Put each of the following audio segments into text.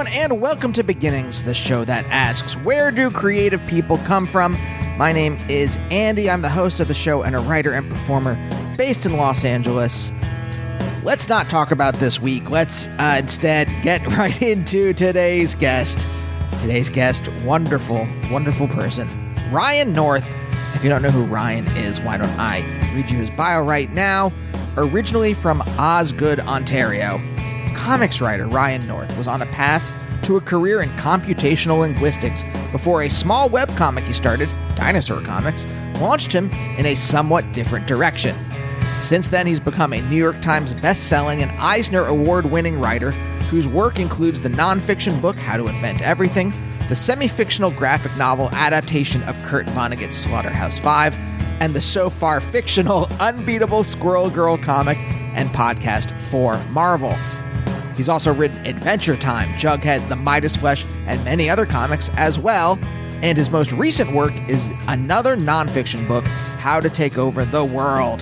everyone, and welcome to Beginnings, the show that asks, where do creative people come from? My name is Andy. I'm the host of the show and a writer and performer based in Los Angeles. Let's not talk about this week. Let's instead get right into today's guest. Today's guest, wonderful, wonderful person, Ryan North. If you don't know who Ryan is, why don't I read you his bio right now? Originally from Osgood, Ontario, comics writer Ryan North was on a path to a career in computational linguistics before a small webcomic he started, Dinosaur Comics, launched him in a somewhat different direction. Since then, he's become a New York Times best-selling and Eisner Award-winning writer whose work includes the nonfiction book How to Invent Everything, the semi-fictional graphic novel adaptation of Kurt Vonnegut's Slaughterhouse-5, and the so-far fictional Unbeatable Squirrel Girl comic and podcast for Marvel. He's also written Adventure Time, Jughead, The Midas Flesh, and many other comics as well. And his most recent work is another nonfiction book, How to Take Over the World.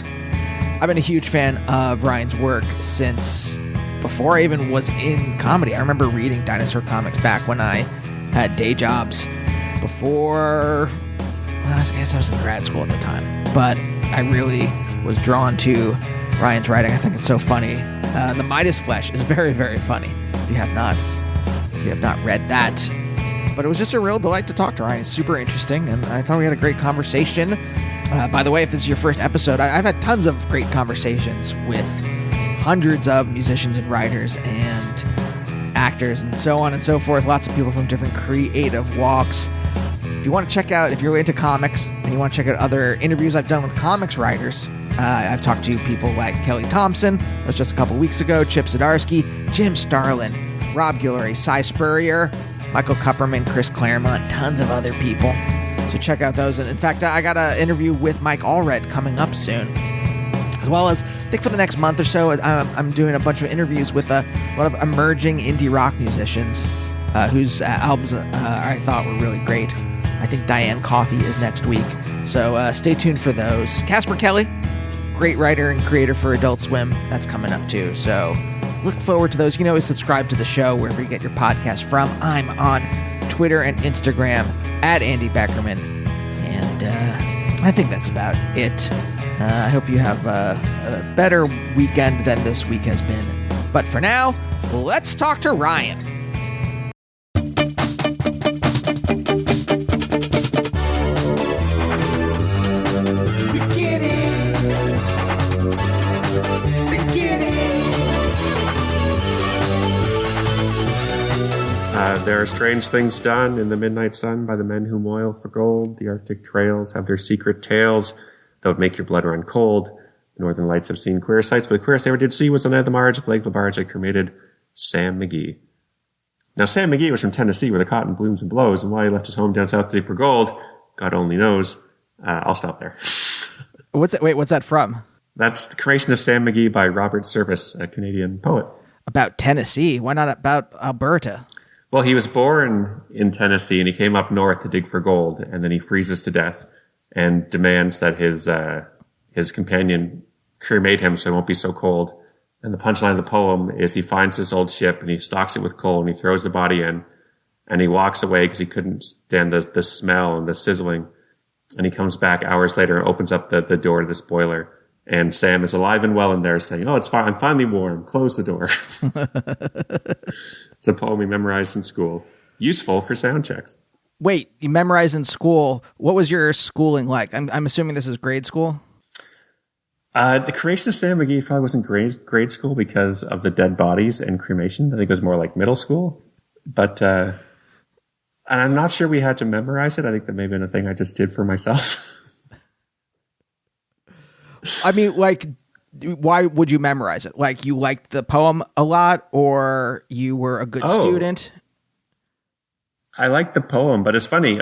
I've been a huge fan of Ryan's work since before I even was in comedy. I remember reading Dinosaur Comics back when I had day jobs before, well, I guess I was in grad school at the time. But I really was drawn to Ryan's writing. I think it's so funny. The Midas Flesh is very, very funny. If you have not read that, but it was just a real delight to talk to Ryan. He's super interesting, and I thought we had a great conversation. By the way, if this is your first episode, I've had tons of great conversations with hundreds of musicians and writers and actors and so on and so forth. Lots of people from different creative walks. If you want to check out, if you're into comics and you want to check out other interviews I've done with comics writers, I've talked to people like Kelly Thompson, that was just a couple weeks ago, Chip Zdarsky, Jim Starlin, Rob Guillory, Cy Spurrier, Michael Kupperman, Chris Claremont, tons of other people. So check out those. And in fact, I got an interview with Mike Allred coming up soon. As well as, I think for the next month or so, I'm doing a bunch of interviews with a lot of emerging indie rock musicians whose albums I thought were really great. I think Diane Coffey is next week. So stay tuned for those. Casper Kelly, great writer and creator for Adult Swim. That's coming up too. So look forward to those. You can always subscribe to the show wherever you get your podcast from. I'm on Twitter and Instagram at Andy Beckerman. And I think that's about it. I hope you have a better weekend than this week has been. But for now, let's talk to Ryan. There are strange things done in the midnight sun by the men who moil for gold. The Arctic trails have their secret tales that would make your blood run cold. The Northern Lights have seen queer sights, but the queerest they ever did see was the night of the marriage of Lake LaBarge that cremated Sam McGee. Now, Sam McGee was from Tennessee, where the cotton blooms and blows, and why he left his home down south to dig for gold, God only knows. I'll stop there. What's that from? That's The Cremation of Sam McGee by Robert Service, a Canadian poet. About Tennessee? Why not about Alberta? Well, he was born in Tennessee, and he came up north to dig for gold, and then he freezes to death and demands that his companion cremate him so he won't be so cold. And the punchline of the poem is he finds this old ship, and he stocks it with coal, and he throws the body in, and he walks away because he couldn't stand the smell and the sizzling. And he comes back hours later and opens up the door to this boiler, and Sam is alive and well in there saying, "Oh, it's fine. I'm finally warm. Close the door." It's a poem we memorized in school. Useful for sound checks. Wait, you memorized in school. What was your schooling like? I'm assuming this is grade school? The Creation of Sam McGee probably wasn't grade school because of the dead bodies and cremation. I think it was more like middle school. But and I'm not sure we had to memorize it. I think that may have been a thing I just did for myself. I mean, like, why would you memorize it? Like, you liked the poem a lot, or you were a good student? I liked the poem, but it's funny.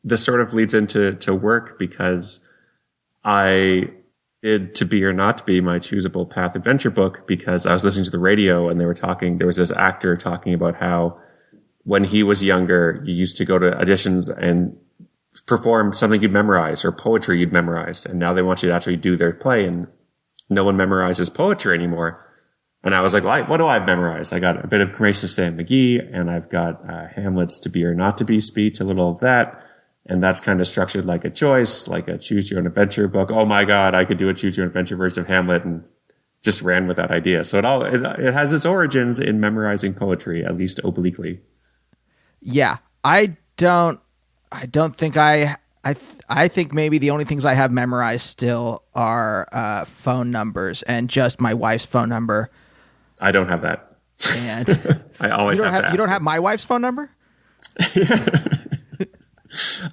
This sort of leads into work because I did To Be or Not to Be, my Choosable Path adventure book, because I was listening to the radio and there was this actor talking about how when he was younger, you used to go to auditions and perform something you'd memorize or poetry you'd memorize. And now they want you to actually do their play, and no one memorizes poetry anymore. And I was like, well, what do I have memorized? I got a bit of Gracious Sam McGee, and I've got Hamlet's To Be or Not to Be speech, a little of that. And that's kind of structured like a choice, like a choose your own adventure book. Oh my God, I could do a choose your own adventure version of Hamlet, and just ran with that idea. So it has its origins in memorizing poetry, at least obliquely. Yeah. I think maybe the only things I have memorized still are phone numbers and just my wife's phone number. I don't have that. And I always have to ask. You don't have my wife's phone number?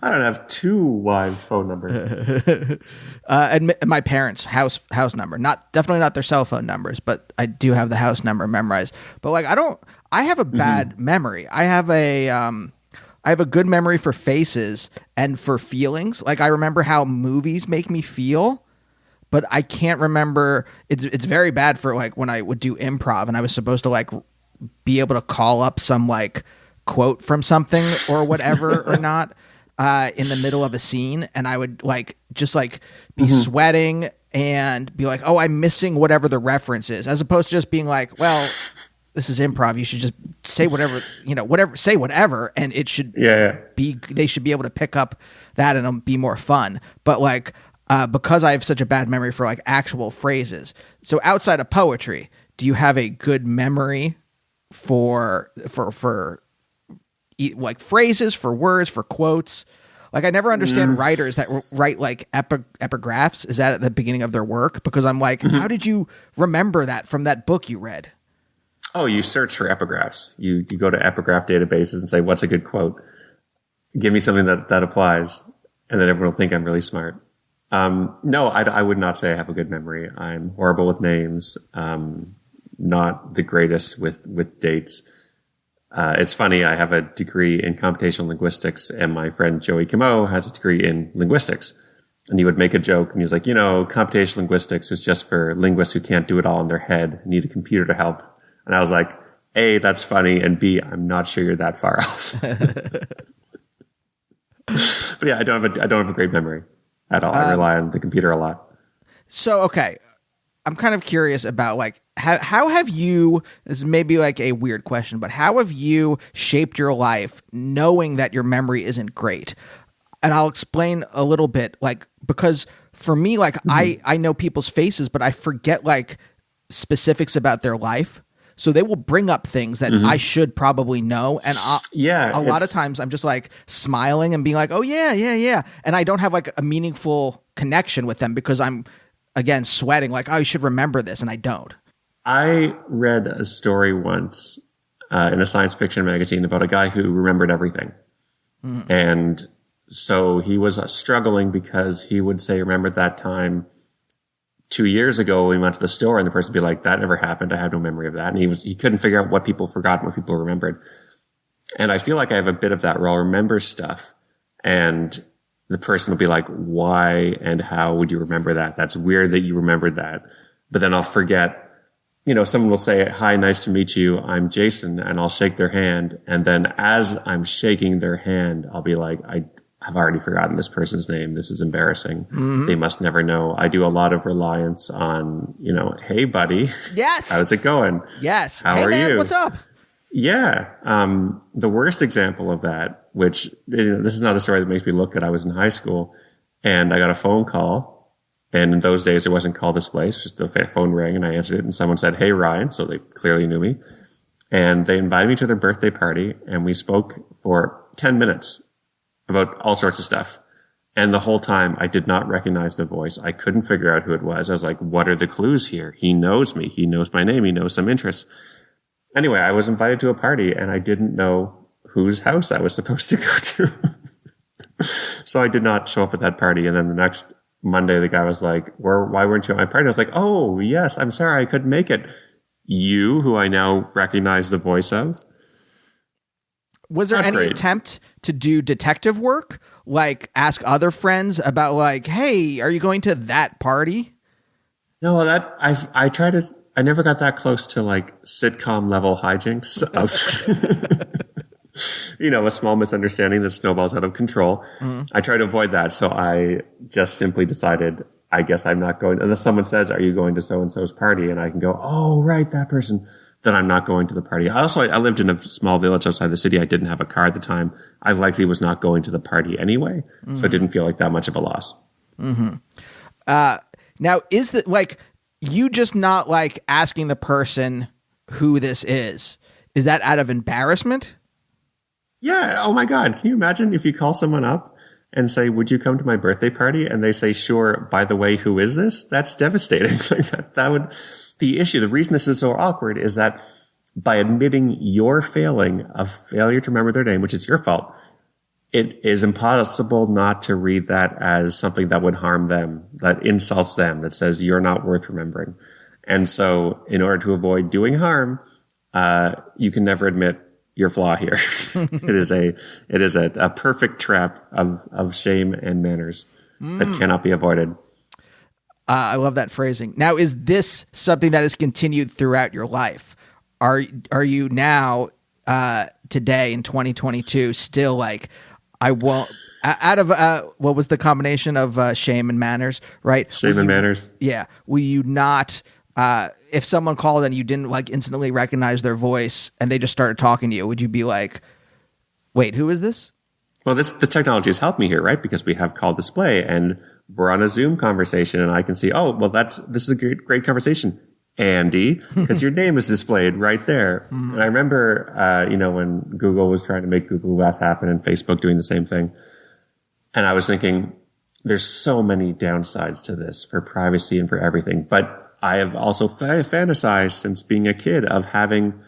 I don't have two wives' phone numbers. And my parents' house number. Definitely not their cell phone numbers, but I do have the house number memorized. But like I have a bad memory. I have a good memory for faces and for feelings. Like I remember how movies make me feel, but I can't remember. It's very bad for like when I would do improv and I was supposed to like be able to call up some like quote from something or whatever or not in the middle of a scene, and I would like just like be sweating and be like, oh, I'm missing whatever the reference is, as opposed to just being like, well, this is improv, you should just say whatever, say whatever, and it should be, they should be able to pick up that and it'll be more fun. But like because I have such a bad memory for like actual phrases, so outside of poetry, do you have a good memory for like phrases, for words, for quotes? Like I never understand writers that write like epigraphs. Is that at the beginning of their work? Because I'm like, how did you remember that from that book you read? Oh, you search for epigraphs. You go to epigraph databases and say, what's a good quote? Give me something that applies. And then everyone will think I'm really smart. No, I would not say I have a good memory. I'm horrible with names. Not the greatest with dates. It's funny, I have a degree in computational linguistics, and my friend Joey Kimo has a degree in linguistics. And he would make a joke, and he's like, computational linguistics is just for linguists who can't do it all in their head, need a computer to help. And I was like, A, that's funny, and B, I'm not sure you're that far off. But yeah, I don't have a great memory at all. I rely on the computer a lot. So, okay. I'm kind of curious about like how have you, this is maybe like a weird question, but how have you shaped your life knowing that your memory isn't great? And I'll explain a little bit, like, because for me, like I know people's faces, but I forget like specifics about their life. So they will bring up things that I should probably know. And a lot of times I'm just like smiling and being like, oh yeah. And I don't have like a meaningful connection with them because I'm, again, sweating like, oh, you should remember this, and I don't. I read a story once in a science fiction magazine about a guy who remembered everything. And so he was struggling because he would say, remember that time 2 years ago we went to the store, and the person would be like, that never happened. I have no memory of that. And he couldn't figure out what people forgot and what people remembered. And I feel like I have a bit of that where I'll remember stuff, and the person will be like, why and how would you remember that? That's weird that you remembered that. But then I'll forget, someone will say, hi, nice to meet you. I'm Jason. And I'll shake their hand. And then as I'm shaking their hand, I'll be like, I've already forgotten this person's name. This is embarrassing. They must never know. I do a lot of reliance on, hey, buddy. Yes. How's it going? Yes. How hey, are man, you? What's up? Yeah. The worst example of that, which this is not a story that makes me look good. I was in high school and I got a phone call, and in those days there wasn't call display. It's just the phone rang and I answered it, and someone said, hey, Ryan. So they clearly knew me, and they invited me to their birthday party, and we spoke for 10 minutes about all sorts of stuff. And the whole time I did not recognize the voice. I couldn't figure out who it was. I was like, what are the clues here? He knows me. He knows my name. He knows some interests. Anyway, I was invited to a party and I didn't know whose house I was supposed to go to. So I did not show up at that party. And then the next Monday, the guy was like, why weren't you at my party? I was like, oh, yes, I'm sorry, I couldn't make it. You, who I now recognize the voice of. Was there any attempt to do detective work? Like ask other friends about like, hey, are you going to that party? No, I never got that close to like sitcom level hijinks of, a small misunderstanding that snowballs out of control. I try to avoid that. So I just simply decided I guess I'm not going, unless someone says, are you going to so-and-so's party? And I can go, oh, right, that person. Then I'm not going to the party. I lived in a small village outside the city. I didn't have a car at the time. I likely was not going to the party anyway. Mm-hmm. So it didn't feel like that much of a loss. Mm-hmm. Now, is that like you just not like asking the person who this is? Is that out of embarrassment? Yeah. Oh my God. Can you imagine if you call someone up and say, would you come to my birthday party? And they say, sure. By the way, who is this? That's devastating. That would, the issue, the reason this is so awkward is that by admitting your failure to remember their name, which is your fault, it is impossible not to read that as something that would harm them, that insults them, that says you're not worth remembering. And so in order to avoid doing harm, you can never admit your flaw here. It is a perfect trap of shame and manners that cannot be avoided. I love that phrasing. Now, is this something that has continued throughout your life? Are you now, today in 2022, still like, I won't, out of, what was the combination of shame and manners, right? Shame and manners. Yeah. Will you not, if someone called and you didn't like instantly recognize their voice and they just started talking to you, would you be like, wait, who is this? Well, the technology has helped me here, right? Because we have call display and we're on a Zoom conversation and I can see, oh, well, this is a great conversation, Andy, because your name is displayed right there. Mm-hmm. And I remember, when Google was trying to make Google Glass happen and Facebook doing the same thing. And I was thinking, there's so many downsides to this for privacy and for everything. But I have also fantasized since being a kid of having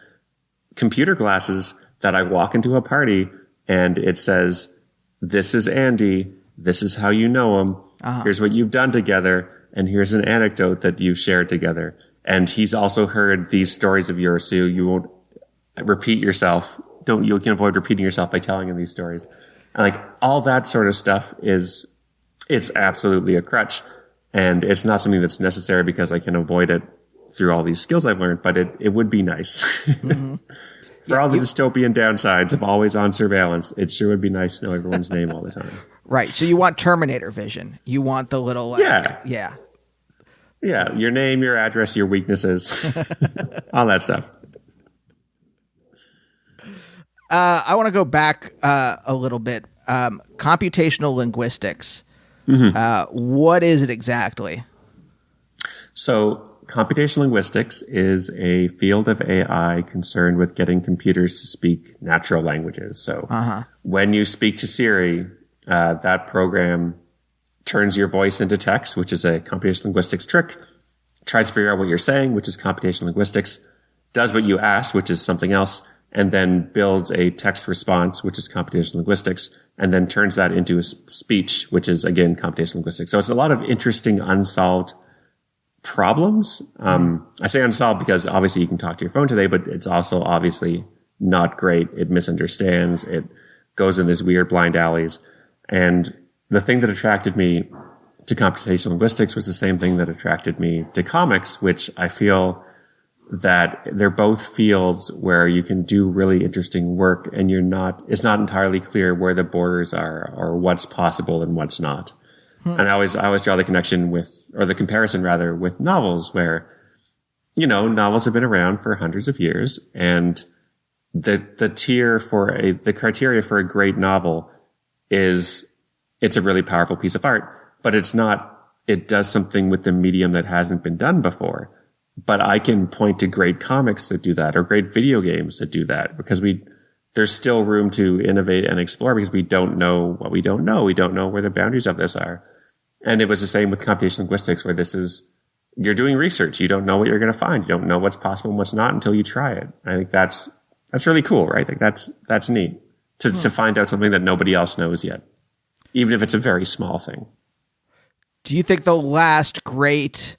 computer glasses that I walk into a party and it says, this is Andy. This is how you know him. Uh-huh. Here's what you've done together. And here's an anecdote that you've shared together. And he's also heard these stories of yours, so you won't repeat yourself. You can avoid repeating yourself by telling him these stories. And like all that sort of stuff it's absolutely a crutch. And it's not something that's necessary because I can avoid it through all these skills I've learned, but it would be nice. Mm-hmm. For all the dystopian downsides of always on surveillance, it sure would be nice to know everyone's name all the time. Right. So you want Terminator vision. You want the little, yeah. Yeah, your name, your address, your weaknesses, all that stuff. I want to go back a little bit. Computational linguistics. Mm-hmm. What is it exactly? So computational linguistics is a field of AI concerned with getting computers to speak natural languages. So when you speak to Siri, that program turns your voice into text, which is a computational linguistics trick, tries to figure out what you're saying, which is computational linguistics, does what you asked, which is something else, and then builds a text response, which is computational linguistics, and then turns that into a speech, which is, again, computational linguistics. So it's a lot of interesting unsolved problems. I say unsolved because obviously you can talk to your phone today, but it's also obviously not great. It misunderstands. It goes in these weird blind alleys. And the thing that attracted me to computational linguistics was the same thing that attracted me to comics, which I feel that they're both fields where you can do really interesting work and it's not entirely clear where the borders are or what's possible and what's not. And I always draw the comparison with novels where, novels have been around for hundreds of years and the criteria for a great novel is it's a really powerful piece of art, but it does something with the medium that hasn't been done before. But I can point to great comics that do that or great video games that do that because there's still room to innovate and explore because we don't know what we don't know. We don't know where the boundaries of this are. And it was the same with computational linguistics where you're doing research. You don't know what you're going to find. You don't know what's possible and what's not until you try it. I think that's really cool, right? Like that's neat to find out something that nobody else knows yet, even if it's a very small thing. Do you think the last great,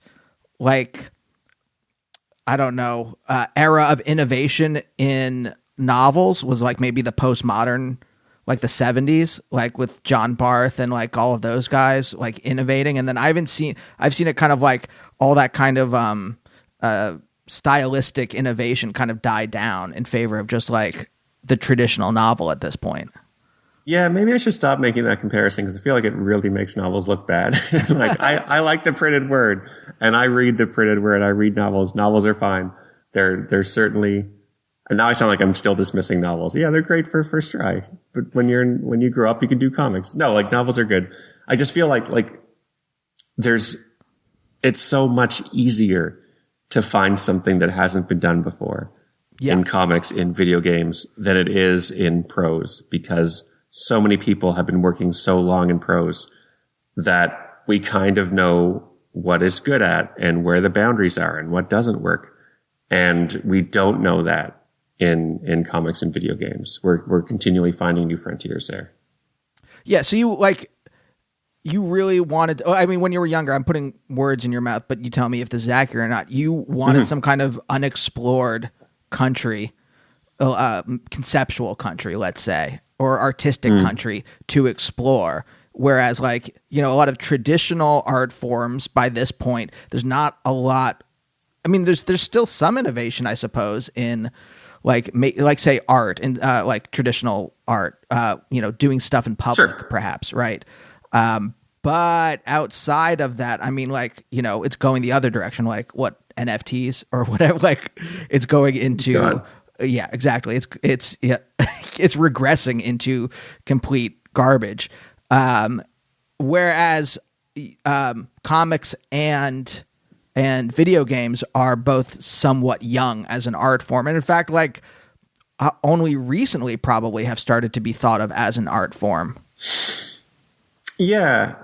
era of innovation in novels was maybe the postmodern, the 70s, with John Barth and all of those guys innovating? And then I've seen it kind of all that kind of stylistic innovation kind of died down in favor of just the traditional novel at this point. Yeah, maybe I should stop making that comparison because I feel like it really makes novels look bad. Like I like the printed word, and I read the printed word. I read novels. Novels are fine. They're certainly. And now I sound like I'm still dismissing novels. Yeah, they're great for first try. But when you grow up, you can do comics. No, like novels are good. I just feel like it's so much easier to find something that hasn't been done before in comics, in video games, than it is in prose, because so many people have been working so long in prose that we kind of know what it's good at and where the boundaries are and what doesn't work. And we don't know that in comics and video games. We're continually finding new frontiers there. Yeah. So you really wanted, I mean, when you were younger, I'm putting words in your mouth, but you tell me if this is accurate or not. You wanted some kind of unexplored country, conceptual country, let's say, or artistic country to explore. Whereas a lot of traditional art forms by this point, there's not a lot. I mean, there's still some innovation, I suppose, in say art and like traditional art, doing stuff in public, perhaps. Right. But outside of that, I mean, it's going the other direction, like what NFTs or whatever, it's going into, yeah, exactly. It's it's regressing into complete garbage. Whereas, comics and video games are both somewhat young as an art form. And in fact, only recently probably have started to be thought of as an art form. Yeah.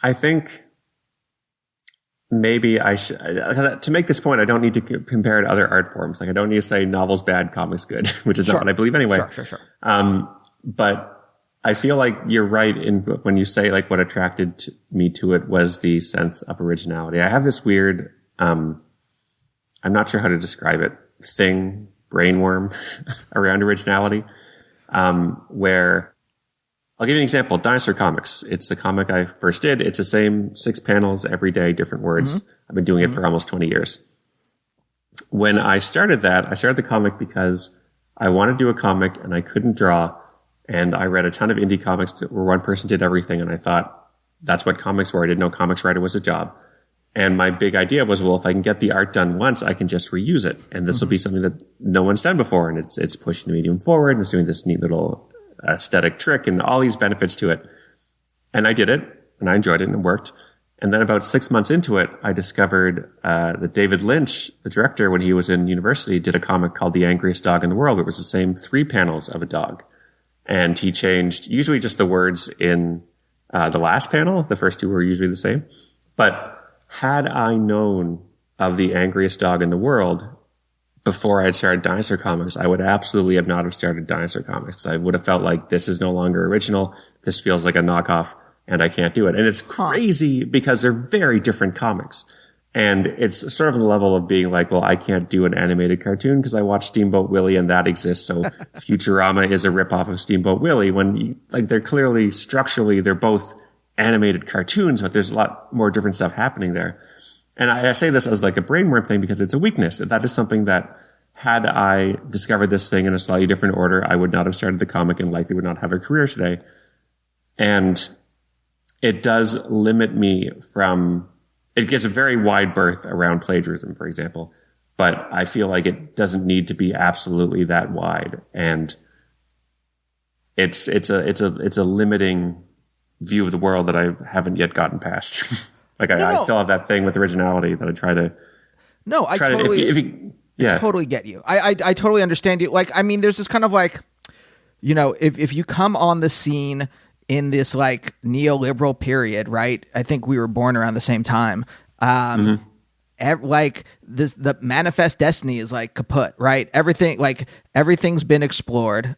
I think maybe I should, to make this point, I don't need to compare to other art forms. I don't need to say novels bad, comics good, which is not what I believe anyway. Sure. But I feel like you're right when you say what attracted me to it was the sense of originality. I have this weird, I'm not sure how to describe it, brainworm around originality, where I'll give you an example. Dinosaur Comics. It's the comic I first did. It's the same 6 panels every day, different words. I've been doing it for almost 20 years. When I started the comic because I wanted to do a comic and I couldn't draw. And I read a ton of indie comics where one person did everything. And I thought that's what comics were. I didn't know comics writer was a job. And my big idea was, well, if I can get the art done once, I can just reuse it. And this will be something that no one's done before. And it's pushing the medium forward and it's doing this neat little aesthetic trick and all these benefits to it. And I did it and I enjoyed it and it worked. And then about 6 months into it, I discovered that David Lynch, the director, when he was in university, did a comic called The Angriest Dog in the World. It was the same 3 panels of a dog. And he changed usually just the words in the last panel. The first 2 were usually the same. But had I known of The Angriest Dog in the World before I had started Dinosaur Comics, I would absolutely have not have started Dinosaur Comics. I would have felt like this is no longer original. This feels like a knockoff and I can't do it. And it's crazy because they're very different comics. And it's sort of on the level of being like, well, I can't do an animated cartoon because I watched Steamboat Willie and that exists. So Futurama is a ripoff of Steamboat Willie when they're clearly structurally, they're both animated cartoons, but there's a lot more different stuff happening there. And I say this as a brainworm thing because it's a weakness. That is something that had I discovered this thing in a slightly different order, I would not have started the comic and likely would not have a career today. And it does limit me from, it gives a very wide berth around plagiarism, for example, but I feel like it doesn't need to be absolutely that wide. And it's a limiting view of the world that I haven't yet gotten past. I still have that thing with originality that I try to. No, I totally, I totally get you. I totally understand you. There's this kind of if you come on the scene in this neoliberal period, right? I think we were born around the same time. The manifest destiny is kaput, right? Everything's been explored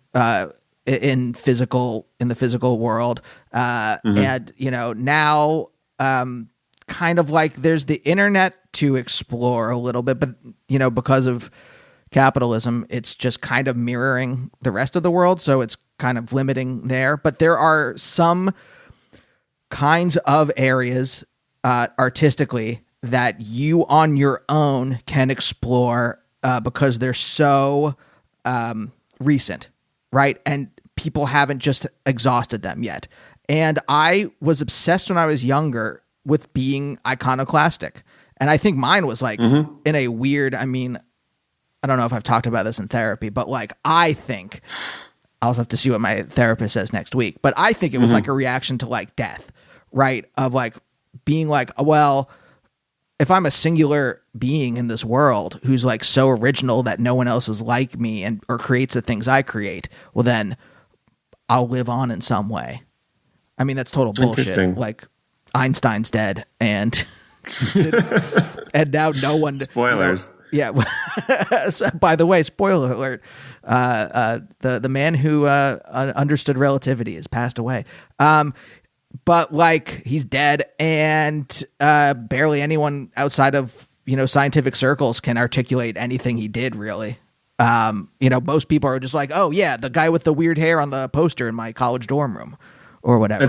in the physical world, and now kind of there's the internet to explore a little bit, but because of capitalism, it's just kind of mirroring the rest of the world, so it's kind of limiting there. But there are some kinds of areas artistically that you on your own can explore because they're so recent, right? And people haven't just exhausted them yet. And I was obsessed when I was younger with being iconoclastic. And I think mine was like in a weird, I mean, I don't know if I've talked about this in therapy, but like, I think I'll have to see what my therapist says next week, but I think it was like a reaction to like death, right? Of like being like, well, if I'm a singular being in this world who's like so original that no one else is like me and or creates the things I create, well then I'll live on in some way. I mean, that's total bullshit. Like Einstein's dead and and now no one. Spoilers. So, by the way, spoiler alert: the man who understood relativity has passed away. But like he's dead, and barely anyone outside of scientific circles can articulate anything he did. Really, most people are just like, oh yeah, the guy with the weird hair on the poster in my college dorm room, or whatever.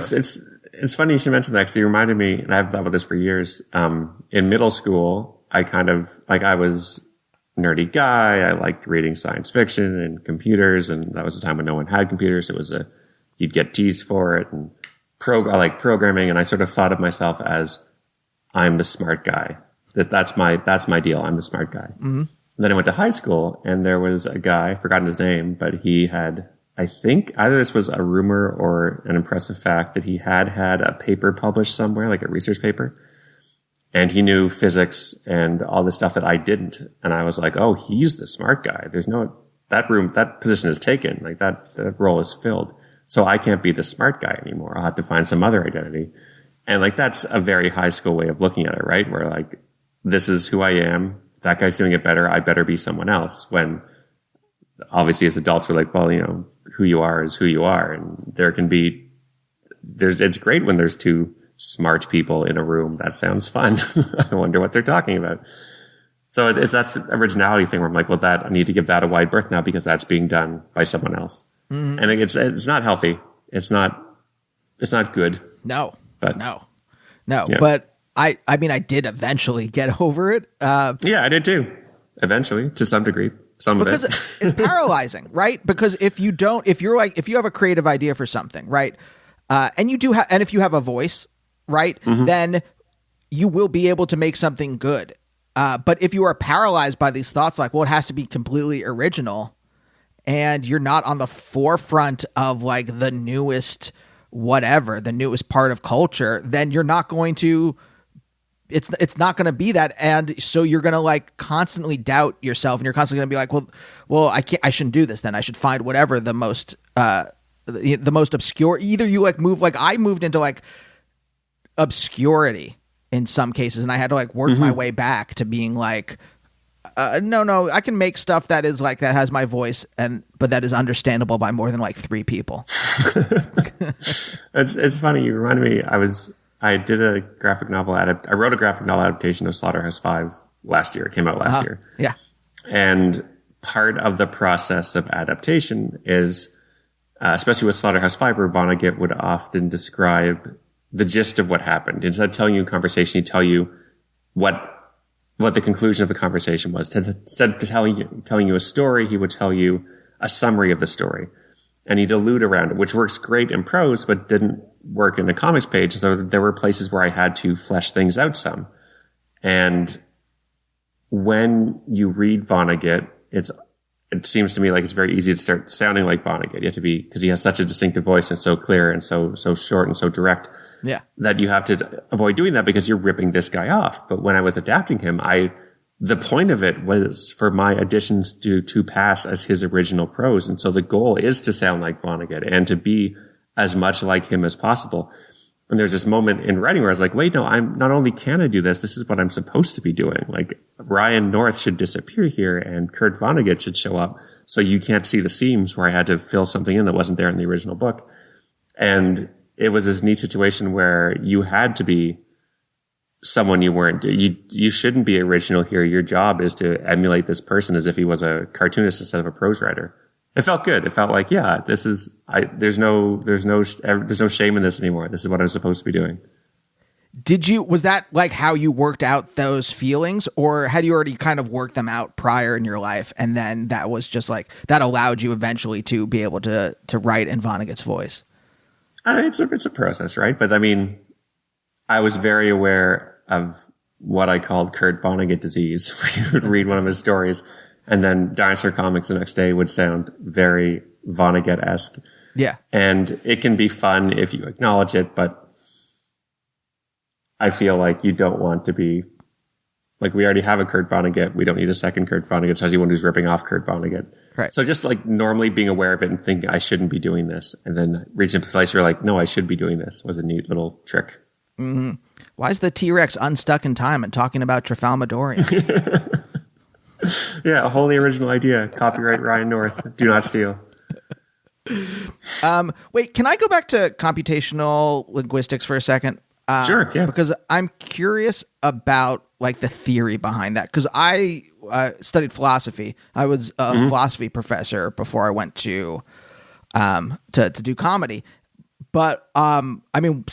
It's funny you should mention that because you reminded me, and I've thought about this for years. In middle school, I was a nerdy guy. I liked reading science fiction and computers, and that was a time when no one had computers. You'd get teased for it, and I like programming, and I sort of thought of myself as I'm the smart guy. That's my deal. I'm the smart guy. Mm-hmm. Then I went to high school, and there was a guy, I've forgotten his name, but he had, I think either this was a rumor or an impressive fact, that he had a paper published somewhere, like a research paper. And he knew physics and all the stuff that I didn't. And I was like, oh, he's the smart guy. That position is taken. Like that role is filled. So I can't be the smart guy anymore. I'll have to find some other identity. And like, that's a very high school way of looking at it, right? Where like, this is who I am. That guy's doing it better. I better be someone else. When obviously as adults, we're like, well, who you are is who you are. And it's great when there's two smart people in a room. That sounds fun. I wonder what they're talking about. So that's the originality thing where I'm like, well, I need to give that a wide berth now because that's being done by someone else. Mm-hmm. And it's not healthy. It's not good. No. Yeah. But I mean, I did eventually get over it. Yeah, I did too. Eventually, to some degree. Because it's paralyzing, right? Because if you have a creative idea for something, right? And if you have a voice, right, then you will be able to make something good. But if you are paralyzed by these thoughts, like, well, it has to be completely original, and you're not on the forefront of like the newest part of culture, then you're not going to. It's not going to be that, and so you're going to like constantly doubt yourself, and you're constantly going to be like, well, I shouldn't do this. Then I should find whatever the most obscure. Either you like move, like I moved into like obscurity in some cases, and I had to like work my way back to being like, no, I can make stuff that is like that has my voice, but that is understandable by more than like 3 people. It's funny. You reminded me. I did a graphic novel I wrote a graphic novel adaptation of Slaughterhouse-5 last year. It came out last year. Yeah. And part of the process of adaptation is, especially with Slaughterhouse-5, where Vonnegut would often describe the gist of what happened. Instead of telling you a conversation, he'd tell you what the conclusion of the conversation was. Instead of telling you a story, he would tell you a summary of the story. And he'd allude around it, which works great in prose, but didn't work in a comics page. So there were places where I had to flesh things out some. And when you read Vonnegut, it seems to me like it's very easy to start sounding like Vonnegut. You have to be, because he has such a distinctive voice and so clear and so short and so direct. Yeah. That you have to avoid doing that because you're ripping this guy off. But when I was adapting him, the point of it was for my additions to pass as his original prose. And so the goal is to sound like Vonnegut and to be as much like him as possible. And there's this moment in writing where I was like, wait, no, not only can I do this is what I'm supposed to be doing. Like Ryan North should disappear here and Kurt Vonnegut should show up. So you can't see the seams where I had to fill something in that wasn't there in the original book. And it was this neat situation where you had to be someone you weren't. You shouldn't be original here. Your job is to emulate this person as if he was a cartoonist instead of a prose writer. It felt good. It felt like, yeah, there's no shame in this anymore. This is what I'm supposed to be doing. Was that like how you worked out those feelings, or had you already kind of worked them out prior in your life? And then that was just like, that allowed you eventually to be able to write in Vonnegut's voice? It's a process, right? But I mean, I was very aware of what I called Kurt Vonnegut disease, where you would read one of his stories and then Dinosaur Comics the next day would sound very Vonnegut-esque. Yeah. And it can be fun if you acknowledge it, but I feel like you don't want to be like, we already have a Kurt Vonnegut. We don't need a second Kurt Vonnegut. So as anyone who's ripping off Kurt Vonnegut. Right. So just like normally being aware of it and thinking I shouldn't be doing this, and then reaching a place where like, no, I should be doing this, was a neat little trick. Mm-hmm. Why is the T-Rex unstuck in time and talking about Trafalmadorian? Yeah, a wholly original idea. Copyright Ryan North. Do not steal. Wait, can I go back to computational linguistics for a second? Sure, yeah. Because I'm curious about like the theory behind that. Because I studied philosophy. I was a philosophy professor before I went to do comedy. But I mean,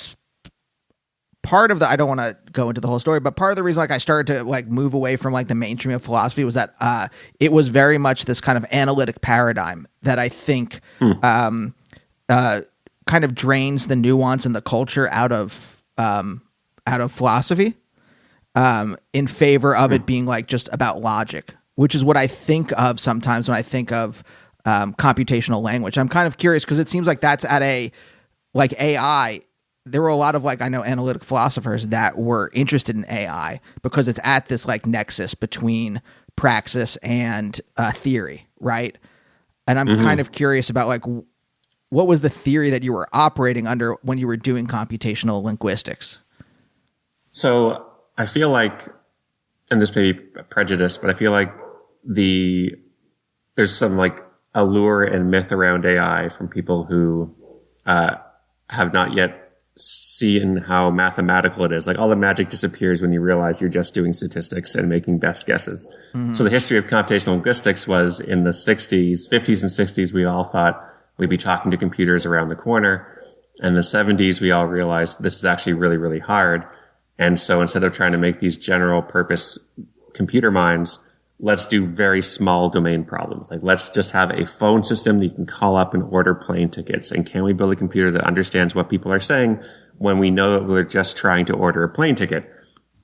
part of the, I don't want to go into the whole story, but part of the reason like I started to like move away from like the mainstream of philosophy was that it was very much this kind of analytic paradigm that I think kind of drains the nuance and the culture out of philosophy in favor of it being like just about logic, which is what I think of sometimes when I think of computational language. I'm kind of curious because it seems like that's at a like AI. There were a lot of like, I know analytic philosophers that were interested in AI because it's at this like nexus between praxis and theory. Right. And I'm kind of curious about like, what was the theory that you were operating under when you were doing computational linguistics? So I feel like, and this may be prejudice, but I feel like there's some like allure and myth around AI from people who have not yet seen how mathematical it is. Like all the magic disappears when you realize you're just doing statistics and making best guesses. So the history of computational linguistics was in the 50s and 60s, we all thought we'd be talking to computers around the corner. In the 70s, we all realized this is actually really, really hard. And so instead of trying to make these general purpose computer minds, let's do very small domain problems. Like let's just have a phone system that you can call up and order plane tickets. And can we build a computer that understands what people are saying when we know that we're just trying to order a plane ticket?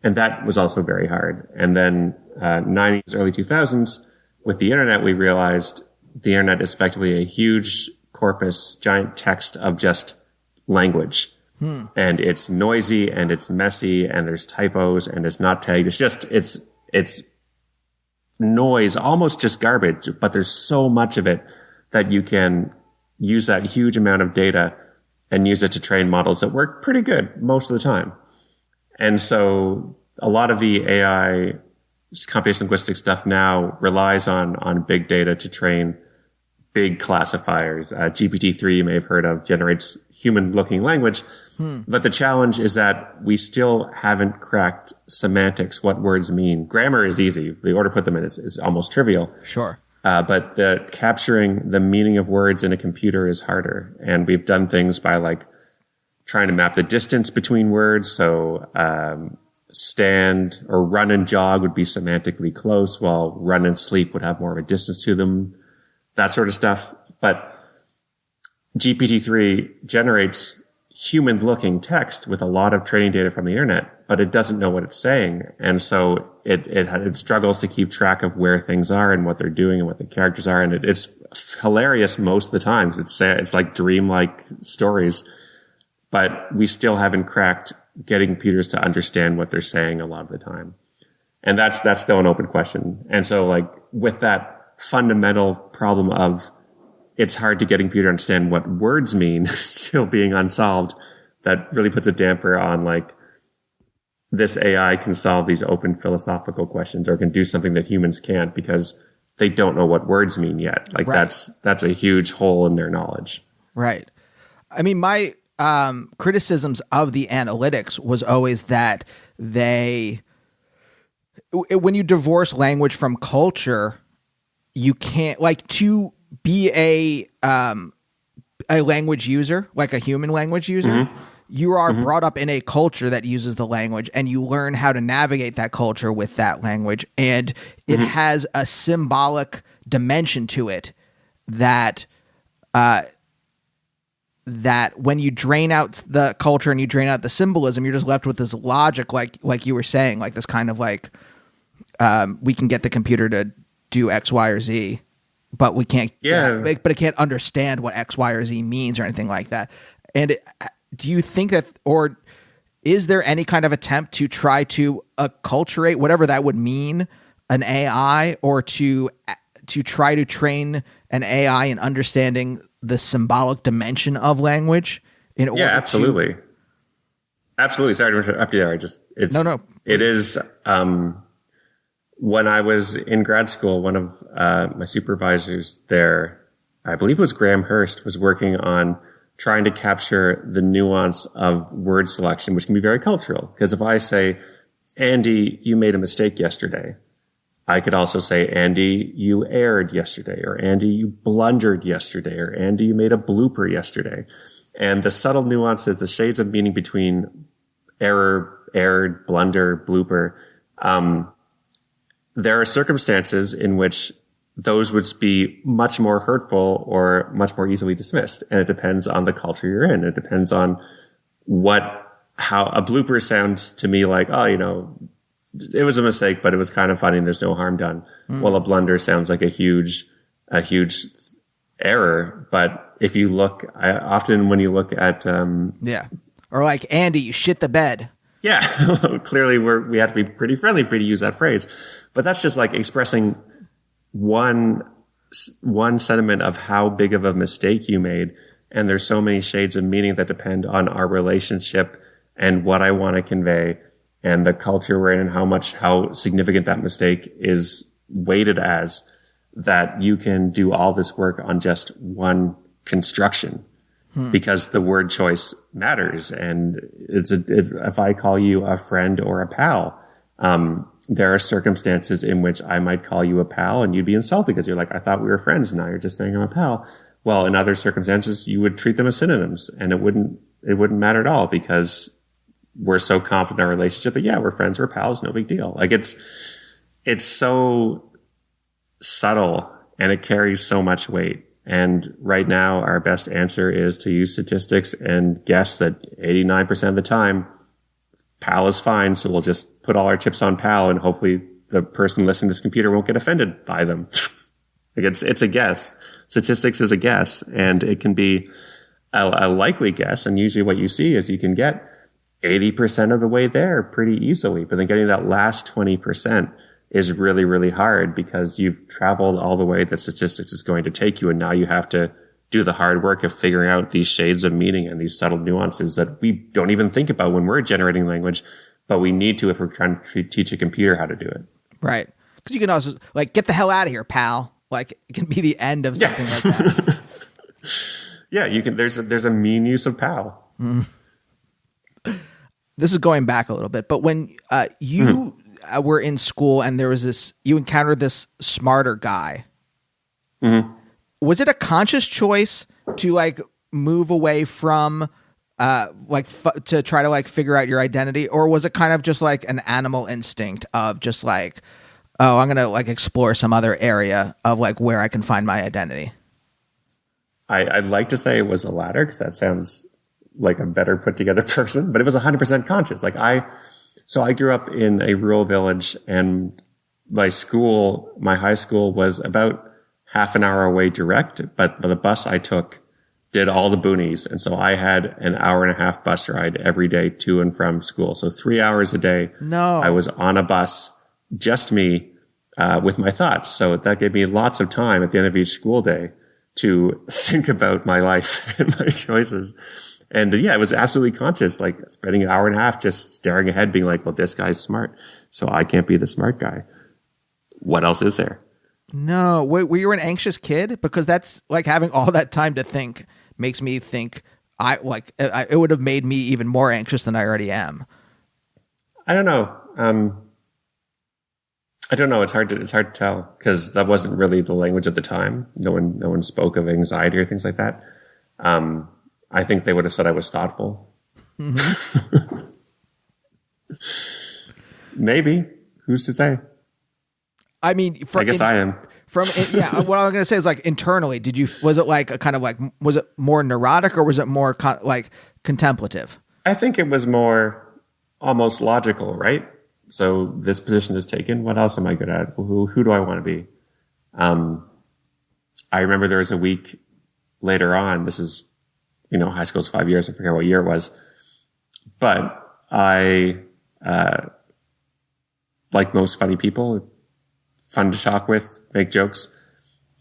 And that was also very hard. And then 90s, early 2000s, with the internet, we realized the internet is effectively a huge corpus, giant text of just language. And it's noisy and it's messy and there's typos and it's not tagged. It's just, it's noise, almost just garbage, but there's so much of it that you can use that huge amount of data and use it to train models that work pretty good most of the time. And so a lot of the AI computational linguistics stuff now relies on big data to train big classifiers. GPT-3, you may have heard of, generates human-looking language. But the challenge is that we still haven't cracked semantics, what words mean. Grammar is easy. The order put them in is almost trivial. Sure. But capturing the meaning of words in a computer is harder. And we've done things by like trying to map the distance between words. So stand or run and jog would be semantically close, while run and sleep would have more of a distance to them. That sort of stuff. But GPT-3 generates human-looking text with a lot of training data from the internet, but it doesn't know what it's saying. And so it struggles to keep track of where things are and what they're doing and what the characters are. And it's hilarious most of the times. It's like dreamlike stories, but we still haven't cracked getting computers to understand what they're saying a lot of the time. And that's still an open question. And so like with that fundamental problem of it's hard to get a computer to understand what words mean still being unsolved, that really puts a damper on like this AI can solve these open philosophical questions or can do something that humans can't because they don't know what words mean yet. Like right. That's a huge hole in their knowledge. Right. I mean, my criticisms of the analytics was always that when you divorce language from culture, you can't like to be a language user, like a human language user, you are brought up in a culture that uses the language, and you learn how to navigate that culture with that language, and it has a symbolic dimension to it that that when you drain out the culture and you drain out the symbolism, you're just left with this logic, like you were saying, like this kind of like we can get the computer to do X, Y, or Z, but we can't. But it can't understand what X, Y, or Z means or anything like that. And do you think that, or is there any kind of attempt to try to acculturate whatever that would mean, an AI, or to try to train an AI in understanding the symbolic dimension of language? Absolutely. Absolutely. Sorry to interrupt you. No. It is. When I was in grad school, one of my supervisors there, I believe it was Graham Hurst, was working on trying to capture the nuance of word selection, which can be very cultural. Because if I say, Andy, you made a mistake yesterday, I could also say, Andy, you erred yesterday, or Andy, you blundered yesterday, or Andy, you made a blooper yesterday. And the subtle nuances, the shades of meaning between error, erred, blunder, blooper, there are circumstances in which those would be much more hurtful or much more easily dismissed. And it depends on the culture you're in. It depends on how a blooper sounds to me like, it was a mistake, but it was kind of funny and there's no harm done. Well, a blunder sounds like a huge error. But if you look, often when you look at, or like, Andy, you shit the bed. Yeah, clearly we have to be pretty friendly for you to use that phrase, but that's just like expressing one sentiment of how big of a mistake you made. And there's so many shades of meaning that depend on our relationship and what I want to convey and the culture we're in and how significant that mistake is weighted as, that you can do all this work on just one construction. Because the word choice matters. And if I call you a friend or a pal, there are circumstances in which I might call you a pal and you'd be insulted because you're like, I thought we were friends. Now you're just saying I'm a pal. Well, in other circumstances, you would treat them as synonyms, and it wouldn't matter at all because we're so confident in our relationship that, we're friends, we're pals, no big deal. Like it's so subtle and it carries so much weight. And right now, our best answer is to use statistics and guess that 89% of the time, PAL is fine. So we'll just put all our chips on PAL, and hopefully the person listening to this computer won't get offended by them. Like it's a guess. Statistics is a guess, and it can be a likely guess. And usually what you see is you can get 80% of the way there pretty easily. But then getting that last 20% is really, really hard because you've traveled all the way that statistics is going to take you. And now you have to do the hard work of figuring out these shades of meaning and these subtle nuances that we don't even think about when we're generating language, but we need to if we're trying to teach a computer how to do it. Right. Because you can also like, get the hell out of here, pal. Like it can be the end of something like that. Yeah, you can. There's a mean use of pal. This is going back a little bit, but when you were in school and there was you encountered this smarter guy. Was it a conscious choice to like move away from to try to like figure out your identity, or was it kind of just like an animal instinct of just like, oh, I'm gonna like explore some other area of like where I can find my identity? I'd like to say it was the latter because that sounds like a better put together person, but it was 100% conscious. Like I grew up in a rural village, and my high school was about half an hour away direct, but the bus I took did all the boonies. And so I had an hour and a half bus ride every day to and from school. So 3 hours a day. No, I was on a bus, just me, with my thoughts. So that gave me lots of time at the end of each school day to think about my life and my choices. And it was absolutely conscious, like spending an hour and a half just staring ahead, being like, well, this guy's smart, so I can't be the smart guy. What else is there? No. Were you an anxious kid? Because that's like having all that time to think makes me think it would have made me even more anxious than I already am. I don't know. I don't know. It's hard to tell because that wasn't really the language at the time. No one spoke of anxiety or things like that. I think they would have said I was thoughtful. Maybe. Who's to say? I mean, I guess I am. Yeah, what I'm going to say is like internally, was it like a kind of like, was it more neurotic or was it more like contemplative? I think it was more almost logical, right? So this position is taken. What else am I good at? Who do I want to be? I remember there was a week later on. This is, high school's 5 years. I forget what year it was, but I, like most funny people, fun to talk with, make jokes.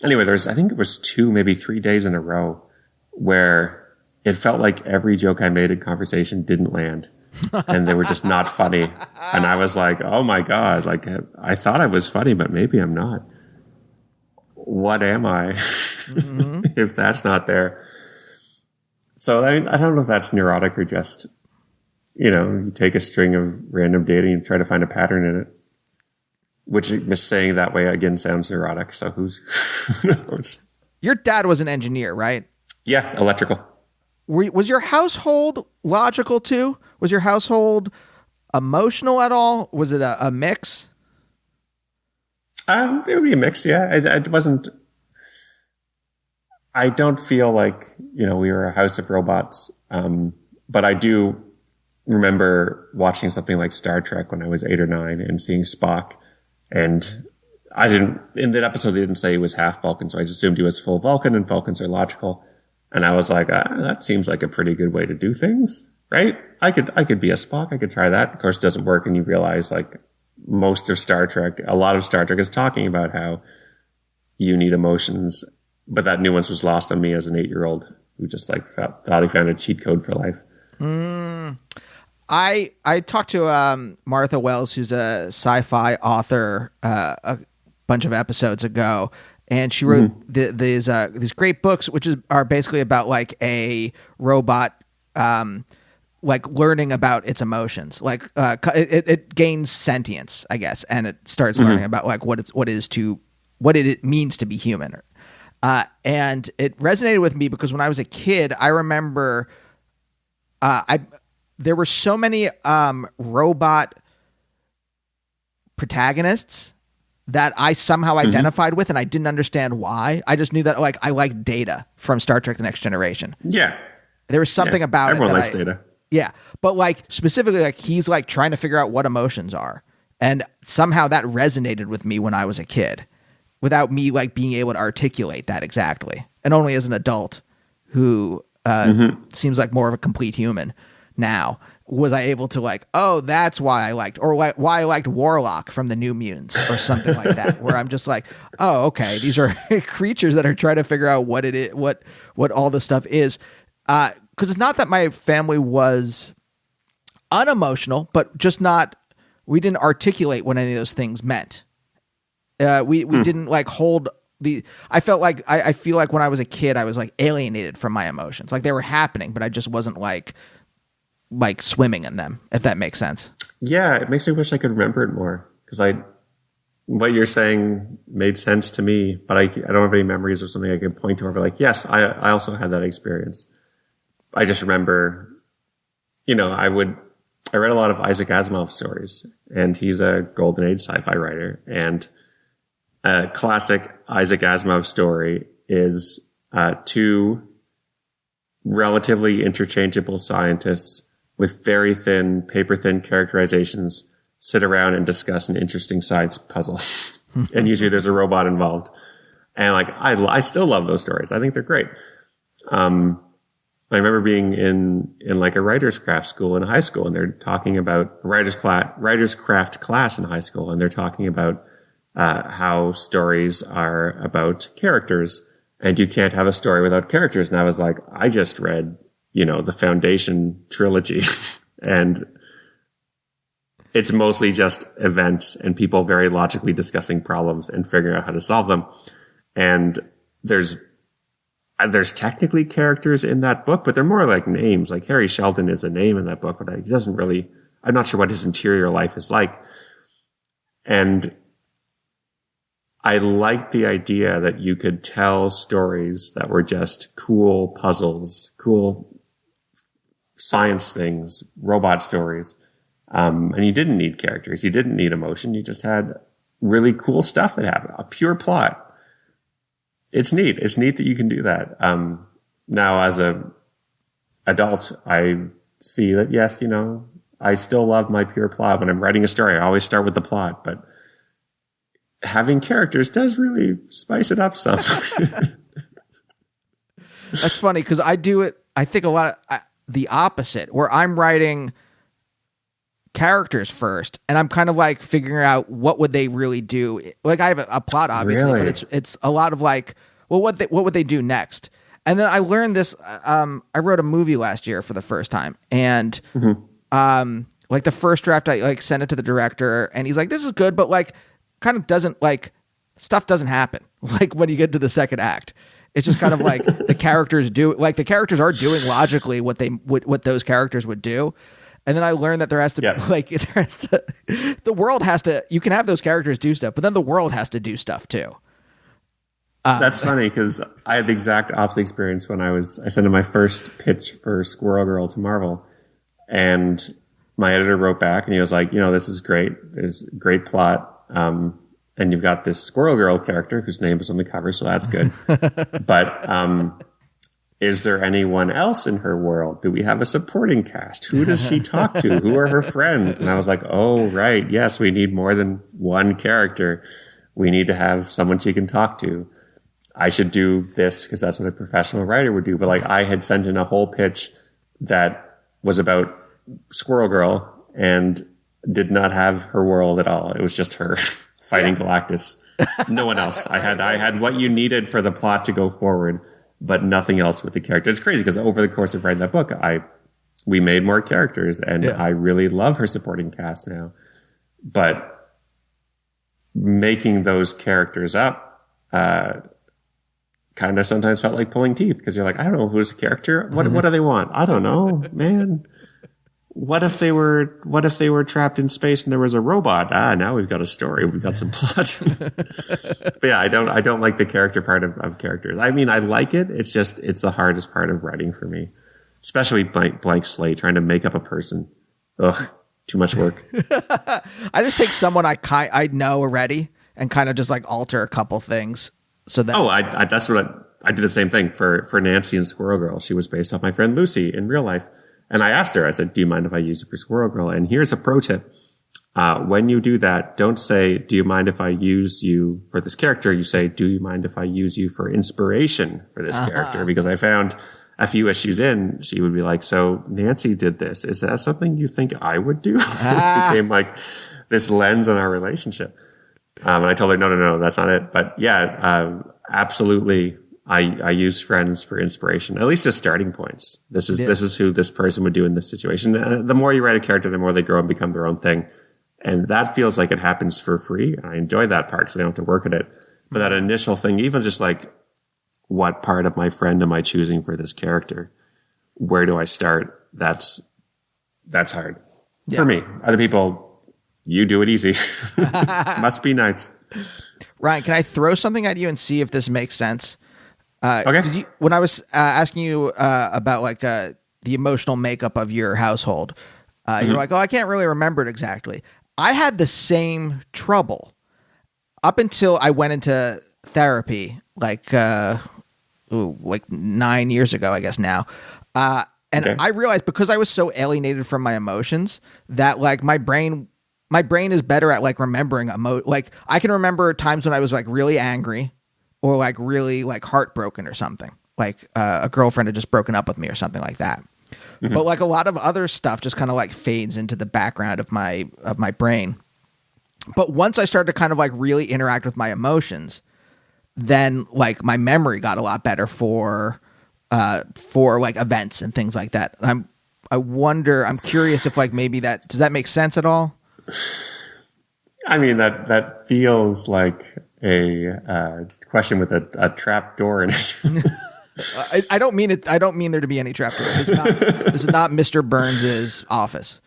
Anyway, I think it was 2, maybe 3 days in a row where it felt like every joke I made in conversation didn't land and they were just not funny. And I was like, oh my God, like I thought I was funny, but maybe I'm not. What am I if that's not there? So I don't know if that's neurotic or just, you take a string of random data and you try to find a pattern in it. Which just saying that way again sounds neurotic. So who knows? Your dad was an engineer, right? Yeah, electrical. Was your household logical too? Was your household emotional at all? Was it a mix? It would be a mix. Yeah, it wasn't. I don't feel like we were a house of robots, but I do remember watching something like Star Trek when I was 8 or 9 and seeing Spock. And in that episode, they didn't say he was half Vulcan, so I just assumed he was full Vulcan, and Vulcans are logical. And I was like, that seems like a pretty good way to do things, right? I could be a Spock. I could try that. Of course, it doesn't work. And you realize like a lot of Star Trek is talking about how you need emotions, but that nuance was lost on me as an 8-year-old who just like thought he found a cheat code for life. I talked to Martha Wells, who's a sci-fi author, a bunch of episodes ago, and she wrote these great books, which are basically about like a robot, like learning about its emotions. Like it gains sentience, I guess, and it starts learning about like what it means to be human. And it resonated with me because when I was a kid, I remember there were so many robot protagonists that I somehow identified with, and I didn't understand why. I just knew that like I liked Data from Star Trek: The Next Generation. Yeah, there was something about everyone it likes Data. Yeah, but like specifically, like he's like trying to figure out what emotions are, and somehow that resonated with me when I was a kid, without me like being able to articulate that exactly, and only as an adult who seems like more of a complete human now was I able to like, oh, that's why I liked, or why I liked Warlock from the New Mutants or something like that, where I'm just like, oh, okay, these are creatures that are trying to figure out what it is, what all this stuff is. Because it's not that my family was unemotional, but just not, we didn't articulate what any of those things meant. We didn't like hold I felt like, I feel like when I was a kid, I was like alienated from my emotions. Like they were happening, but I just wasn't like swimming in them, if that makes sense. Yeah, it makes me wish I could remember it more because what you're saying made sense to me, but I don't have any memories of something I can point to or be like, yes, I also had that experience. I just remember, I read a lot of Isaac Asimov stories, and he's a golden age sci-fi writer. And a classic Isaac Asimov story is 2 relatively interchangeable scientists with very thin, paper-thin characterizations sit around and discuss an interesting science puzzle. And usually there's a robot involved. And like, I still love those stories. I think they're great. I remember being in like a writer's craft school in high school, and they're talking about writer's craft class in high school. And they're talking about, how stories are about characters, and you can't have a story without characters. And I was like, I just read, the Foundation trilogy and it's mostly just events and people very logically discussing problems and figuring out how to solve them. And there's technically characters in that book, but they're more like names. Like Harry Sheldon is a name in that book, but he doesn't really, I'm not sure what his interior life is like. And I liked the idea that you could tell stories that were just cool puzzles, cool science things, robot stories. And you didn't need characters. You didn't need emotion. You just had really cool stuff that happened, a pure plot. It's neat. It's neat that you can do that. Now, as a adult, I see that, yes, you know, I still love my pure plot. When I'm writing a story, I always start with the plot, but having characters does really spice it up some. That's funny because I do it, I think a lot of the opposite, where I'm writing characters first and I'm kind of like figuring out what would they really do. Like I have a plot, obviously, Really? but it's a lot of like, well, what would they do next? And then I learned this. I wrote a movie last year for the first time, and like the first draft, I like sent it to the director, and he's like, "This is good," but like, kind of doesn't like stuff doesn't happen. Like when you get to the second act, it's just kind of like the characters do. Like the characters are doing logically what those characters would do. And then I learned that there has to the world has to. You can have those characters do stuff, but then the world has to do stuff too. That's funny because I had the exact opposite experience when I sent in my first pitch for Squirrel Girl to Marvel, and my editor wrote back and he was like, you know, this is great. There's a great plot. And you've got this Squirrel Girl character whose name is on the cover, so that's good. But is there anyone else in her world? Do we have a supporting cast? Who does she talk to? Who are her friends? And I was like, oh, right. Yes, we need more than one character. We need to have someone she can talk to. I should do this because that's what a professional writer would do. But like I had sent in a whole pitch that was about Squirrel Girl and did not have her world at all. It was just her fighting Galactus. No one else. I had what you needed for the plot to go forward, but nothing else with the character. It's crazy because over the course of writing that book, we made more characters, and I really love her supporting cast now. But making those characters up, kind of sometimes felt like pulling teeth because you're like, I don't know who's the character. What do they want? I don't know, man. What if they were trapped in space and there was a robot? Now we've got a story. We've got some plot. But yeah, I don't like the character part of characters. I mean, I like it. It's just, it's the hardest part of writing for me, especially blank slate, trying to make up a person. Ugh, too much work. I just take someone I know already and kind of just like alter a couple things. So that that's what I did the same thing for Nancy and Squirrel Girl. She was based off my friend Lucy in real life. And I asked her, I said, do you mind if I use it for Squirrel Girl? And here's a pro tip. When you do that, don't say, do you mind if I use you for this character? You say, do you mind if I use you for inspiration for this character? Because I found a few issues in, she would be like, so Nancy did this. Is that something you think I would do? It became like this lens on our relationship. And I told her, no, that's not it. But yeah, absolutely. I use friends for inspiration, at least as starting points. This is who this person would do in this situation. The more you write a character, the more they grow and become their own thing. And that feels like it happens for free. And I enjoy that part because I don't have to work at it. But that initial thing, even just like, what part of my friend am I choosing for this character? Where do I start? That's hard for me. Other people, you do it easy. Must be nice. Ryan, can I throw something at you and see if this makes sense? Okay. When I was asking you about like the emotional makeup of your household, you're like, oh, I can't really remember it exactly. I had the same trouble up until I went into therapy, like 9 years ago, I guess now. I realized because I was so alienated from my emotions that like my brain is better at like remembering like I can remember times when I was like really angry or like really like heartbroken or something, like a girlfriend had just broken up with me or something like that. Mm-hmm. But like a lot of other stuff just kind of like fades into the background of my brain. But once I started to kind of like really interact with my emotions, then like my memory got a lot better for like events and things like that. I'm curious if like maybe does that make sense at all? I mean, that feels like a question with a trap door in it. I don't mean it. I don't mean there to be any trap door. This is not Mr. Burns's office.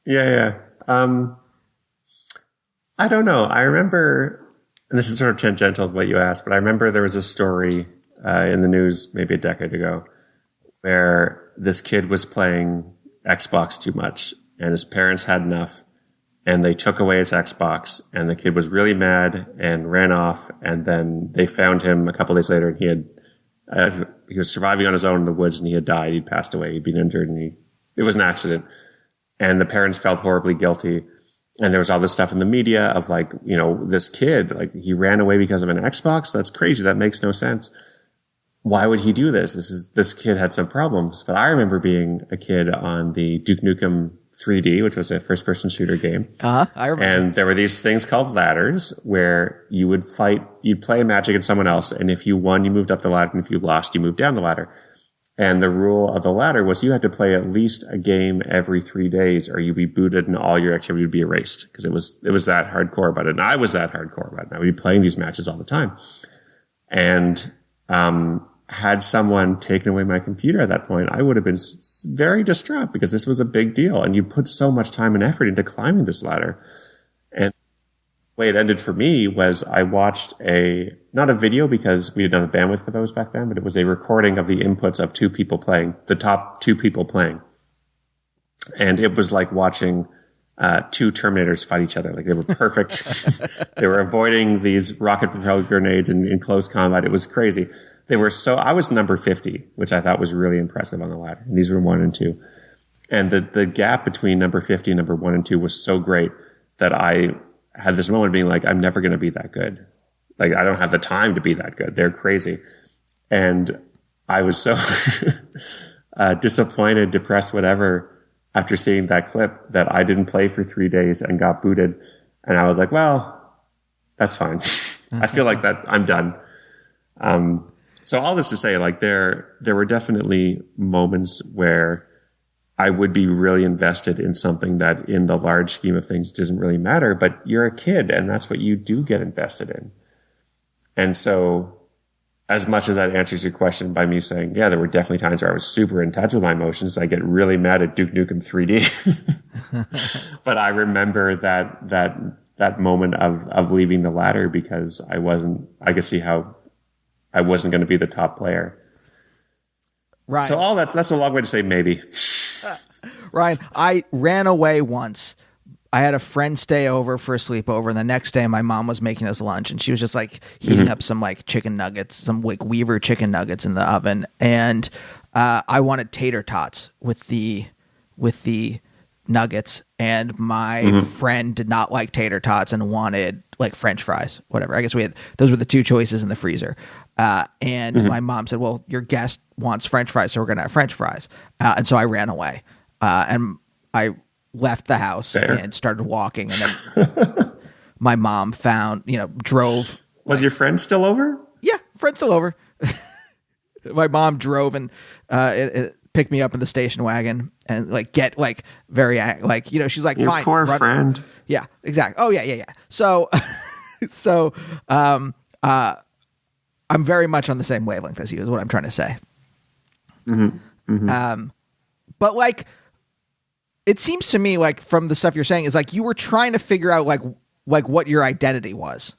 Yeah. I don't know. I remember, and this is sort of tangential to what you asked, but I remember there was a story in the news maybe a decade ago where this kid was playing Xbox too much and his parents had enough and they took away his Xbox and the kid was really mad and ran off. And then they found him a couple days later and he was surviving on his own in the woods and he had died. He'd passed away. He'd been injured and it was an accident. And the parents felt horribly guilty. And there was all this stuff in the media of like, you know, this kid, like he ran away because of an Xbox. That's crazy. That makes no sense. Why would he do this? This kid had some problems. But I remember being a kid on the Duke Nukem 3D, which was a first person shooter game. I remember. And there were these things called ladders where you would fight, you'd play a match against someone else. And if you won, you moved up the ladder. And if you lost, you moved down the ladder. And the rule of the ladder was you had to play at least a game every 3 days or you'd be booted and all your activity would be erased because it was that hardcore about it. And I was that hardcore about it. And I would be playing these matches all the time. And, had someone taken away my computer at that point, I would have been very distraught because this was a big deal. And you put so much time and effort into climbing this ladder. And the way it ended for me was I watched not a video because we didn't have the bandwidth for those back then, but it was a recording of the inputs of two people playing, the top two people playing. And it was like watching two Terminators fight each other. Like they were perfect. They were avoiding these rocket propelled grenades in close combat. It was crazy. I was number 50, which I thought was really impressive on the ladder. And these were 1 and 2. And the gap between number 50 and number 1 and 2 was so great that I had this moment of being like, I'm never going to be that good. Like, I don't have the time to be that good. They're crazy. And I was so disappointed, depressed, whatever, after seeing that clip that I didn't play for 3 days and got booted. And I was like, well, that's fine. I feel like that I'm done. So all this to say, like there were definitely moments where I would be really invested in something that in the large scheme of things doesn't really matter, but you're a kid and that's what you do get invested in. And so as much as that answers your question by me saying, yeah, there were definitely times where I was super in touch with my emotions. I get really mad at Duke Nukem 3D, but I remember that moment of leaving the ladder because I could see how I wasn't going to be the top player. Right. So that's a long way to say maybe. Ryan, I ran away once. I had a friend stay over for a sleepover, and the next day my mom was making us lunch, and she was just like heating up some like chicken nuggets, some like Weaver chicken nuggets in the oven, and I wanted tater tots with the nuggets, and my friend did not like tater tots and wanted like French fries, whatever. I guess those were the two choices in the freezer. And my mom said, well, your guest wants French fries, so we're going to have French fries. And so I ran away. And I left the house and started walking. And then my mom drove. Was your friend still over? Yeah, friend still over. My mom drove and it picked me up in the station wagon and she's like, your fine. Poor friend. Yeah, exactly. Oh yeah. So, I'm very much on the same wavelength as you is what I'm trying to say. But like, it seems to me like from the stuff you're saying is like, you were trying to figure out like what your identity was,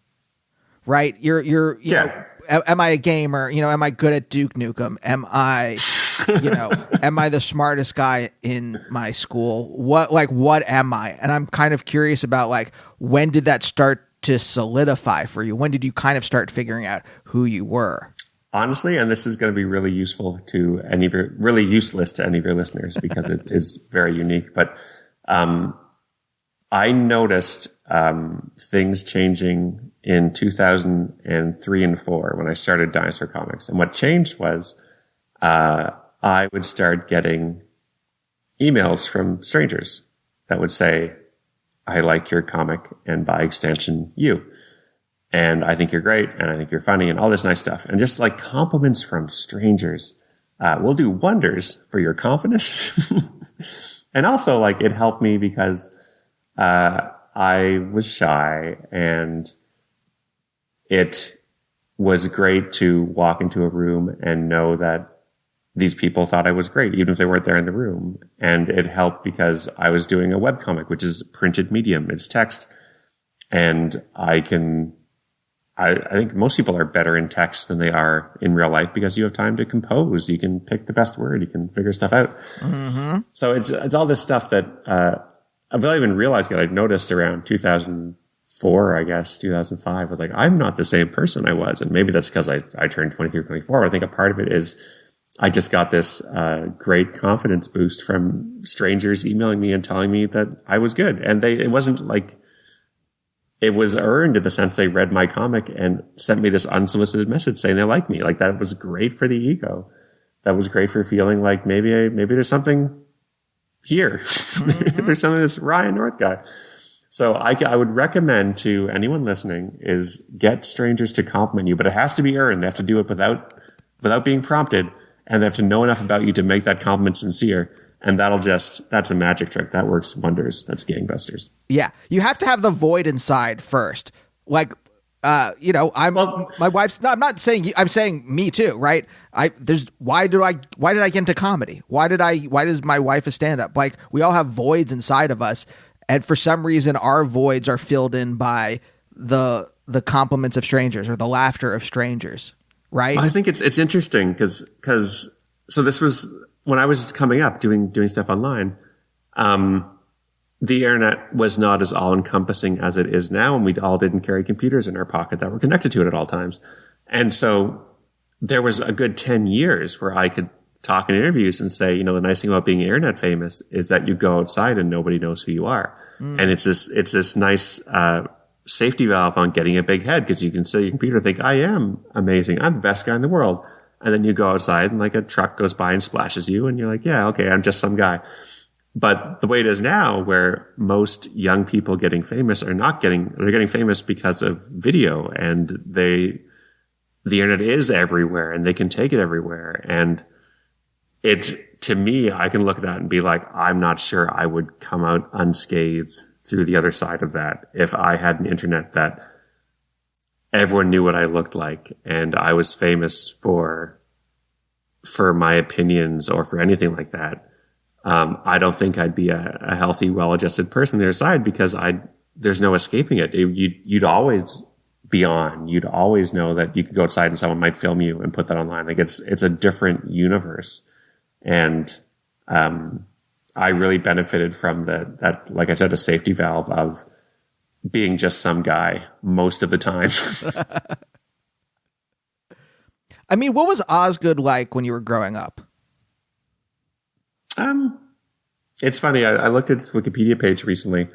right? You're know, am I a gamer? You know, am I good at Duke Nukem? Am I, am I the smartest guy in my school? What am I? And I'm kind of curious about like, when did that start to solidify for you? When did you kind of start figuring out who you were? Honestly, and this is going to be really useless to any of your listeners because it is very unique. But I noticed things changing in 2003 and 4 when I started Dinosaur Comics. And what changed was I would start getting emails from strangers that would say, I like your comic and by extension, you. And I think you're great. And I think you're funny and all this nice stuff. And just like compliments from strangers will do wonders for your confidence. And also like it helped me because I was shy and it was great to walk into a room and know that these people thought I was great, even if they weren't there in the room. And it helped because I was doing a webcomic, which is printed medium. It's text. And I can I think most people are better in text than they are in real life because you have time to compose. You can pick the best word. You can figure stuff out. Mm-hmm. So it's all this stuff that, without even realizing it, I'd noticed around 2004, I guess, 2005. I was like, I'm not the same person I was. And maybe that's because I turned 23, 24. But I think a part of it is I just got this great confidence boost from strangers emailing me and telling me that I was good. And it wasn't like, it was earned in the sense they read my comic and sent me this unsolicited message saying they like me. Like, that was great for the ego. That was great for feeling like maybe there's something here. Mm-hmm. There's something, this Ryan North guy. So I would recommend to anyone listening is get strangers to compliment you, but it has to be earned. They have to do it without being prompted, and they have to know enough about you to make that compliment sincere. And that's a magic trick. That works wonders. That's gangbusters. Yeah. You have to have the void inside first. Like, my wife's, no, I'm not saying you, I'm saying me too, right? Why did I get into comedy? Why does my wife a stand-up? Like, we all have voids inside of us. And for some reason, our voids are filled in by the compliments of strangers or the laughter of strangers, right? I think it's interesting because so this was when I was coming up doing stuff online. The internet was not as all encompassing as it is now, and we all didn't carry computers in our pocket that were connected to it at all times. And so there was a good 10 years where I could talk in interviews and say, the nice thing about being internet famous is that you go outside and nobody knows who you are. Mm. And it's this nice, safety valve on getting a big head, because you can sit at your computer and think, I am amazing. I'm the best guy in the world. And then you go outside and like a truck goes by and splashes you and you're like, yeah, okay, I'm just some guy. But the way it is now, where most young people getting famous they're getting famous because of video, and the internet is everywhere and they can take it everywhere. And to me, I can look at that and be like, I'm not sure I would come out unscathed through the other side of that if I had an internet that everyone knew what I looked like and I was famous for my opinions or for anything like that. I don't think I'd be a healthy, well-adjusted person on the other side, because there's no escaping it. You'd always be on. You'd always know that you could go outside and someone might film you and put that online. Like, it's a different universe. And I really benefited from that, like I said, a safety valve of being just some guy most of the time. I mean, what was Osgood like when you were growing up? It's funny. I looked at his Wikipedia page recently,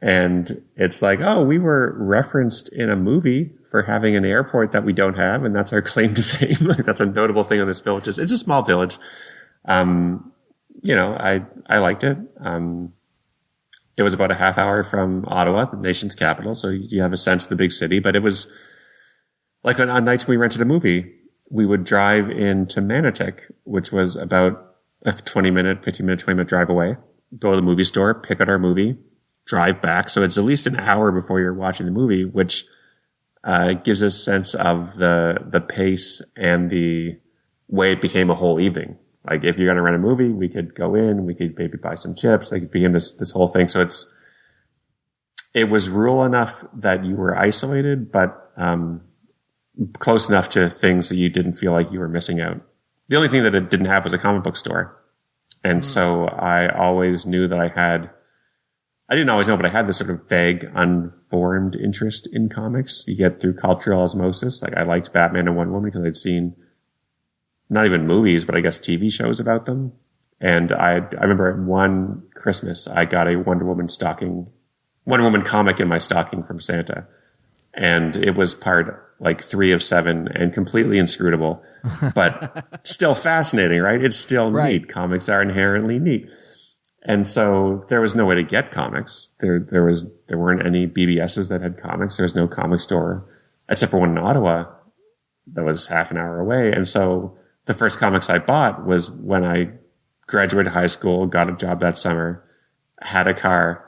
and it's like, oh, we were referenced in a movie for having an airport that we don't have, and that's our claim to fame. Like, that's a notable thing on this village. It's a small village. I liked it. It was about a half hour from Ottawa, the nation's capital, so you have a sense of the big city. But it was like on nights when we rented a movie, we would drive into Manotick, which was about a 15 minute, 20 minute drive away, go to the movie store, pick out our movie, drive back. So it's at least an hour before you're watching the movie, which gives a sense of the pace and the way it became a whole evening. Like, if you're going to rent a movie, we could go in, we could maybe buy some chips. Like, it became this whole thing. So it was rural enough that you were isolated, but close enough to things that you didn't feel like you were missing out. The only thing that it didn't have was a comic book store. And so I always knew that I didn't always know, but I had this sort of vague, unformed interest in comics you get through cultural osmosis. Like, I liked Batman and Wonder Woman because I'd seen not even movies, but I guess TV shows about them. And I remember one Christmas, I got a Wonder Woman comic in my stocking from Santa. And it was part like 3 of 7 and completely inscrutable, but still fascinating, right? It's still neat. Comics are inherently neat. And so there was no way to get comics. There weren't any BBSs that had comics. There was no comic store, except for one in Ottawa that was half an hour away. And so the first comics I bought was when I graduated high school, got a job that summer, had a car,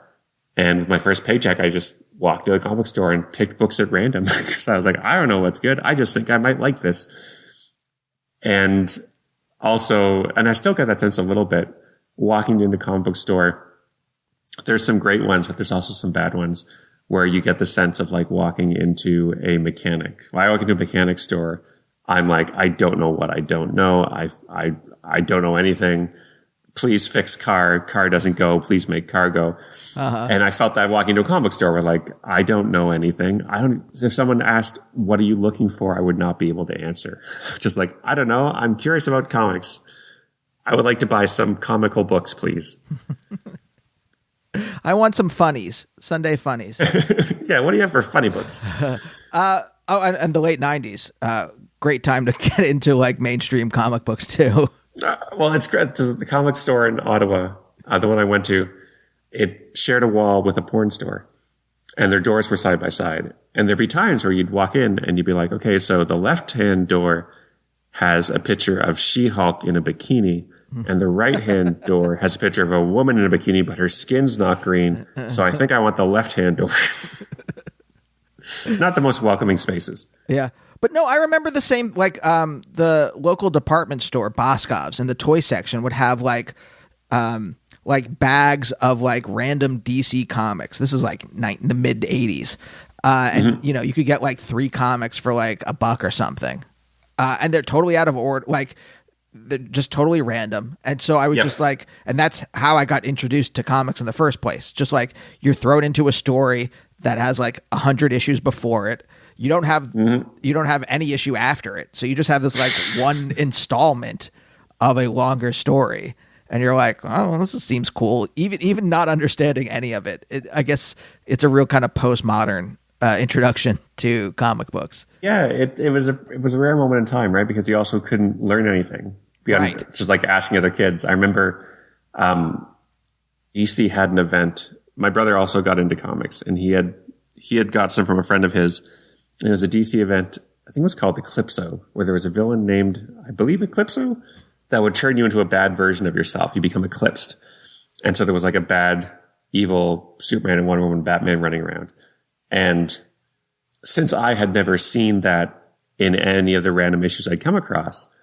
and with my first paycheck, I just walked to the comic store and picked books at random. So I was like, I don't know what's good. I just think I might like this. And I still got that sense a little bit walking into the comic book store. There's some great ones, but there's also some bad ones where you get the sense of like walking into a mechanic. When I walk into a mechanic store, I'm like, I don't know what I don't know. I don't know anything. Please fix car. Car doesn't go. Please make car go. And I felt that walking into a comic book store where like, I don't know anything. If someone asked, what are you looking for? I would not be able to answer. Just like, I don't know. I'm curious about comics. I would like to buy some comical books, please. I want some funnies, Sunday funnies. Yeah. What do you have for funny books? And the late 90s. Great time to get into like mainstream comic books too. Well, it's great. The comic store in Ottawa, the one I went to, it shared a wall with a porn store, and their doors were side by side. And there'd be times where you'd walk in and you'd be like, okay, so the left-hand door has a picture of She-Hulk in a bikini, and the right-hand door has a picture of a woman in a bikini, but her skin's not green. So I think I want the left-hand door. Not the most welcoming spaces. Yeah. But no, I remember the same, like, the local department store, Boscov's, in the toy section would have like bags of like random DC comics. This is like in the mid 80s. And you know, you could get like 3 comics for like $1 or something. And they're totally out of order. Like they're just totally random. And so I would just like, and that's how I got introduced to comics in the first place. Just like you're thrown into a story that has like 100 issues before it. You don't have any issue after it. So you just have this like one installment of a longer story. And you're like, oh, this seems cool. Even not understanding any of it. I guess it's a real kind of postmodern introduction to comic books. Yeah, it was a rare moment in time, right? Because you also couldn't learn anything beyond just like asking other kids. I remember EC had an event. My brother also got into comics, and he had got some from a friend of his. And it was a DC event, I think it was called Eclipso, where there was a villain named, I believe, Eclipso, that would turn you into a bad version of yourself. You become eclipsed. And so there was like a bad, evil Superman and Wonder Woman, Batman running around. And since I had never seen that in any of the random issues I'd come across,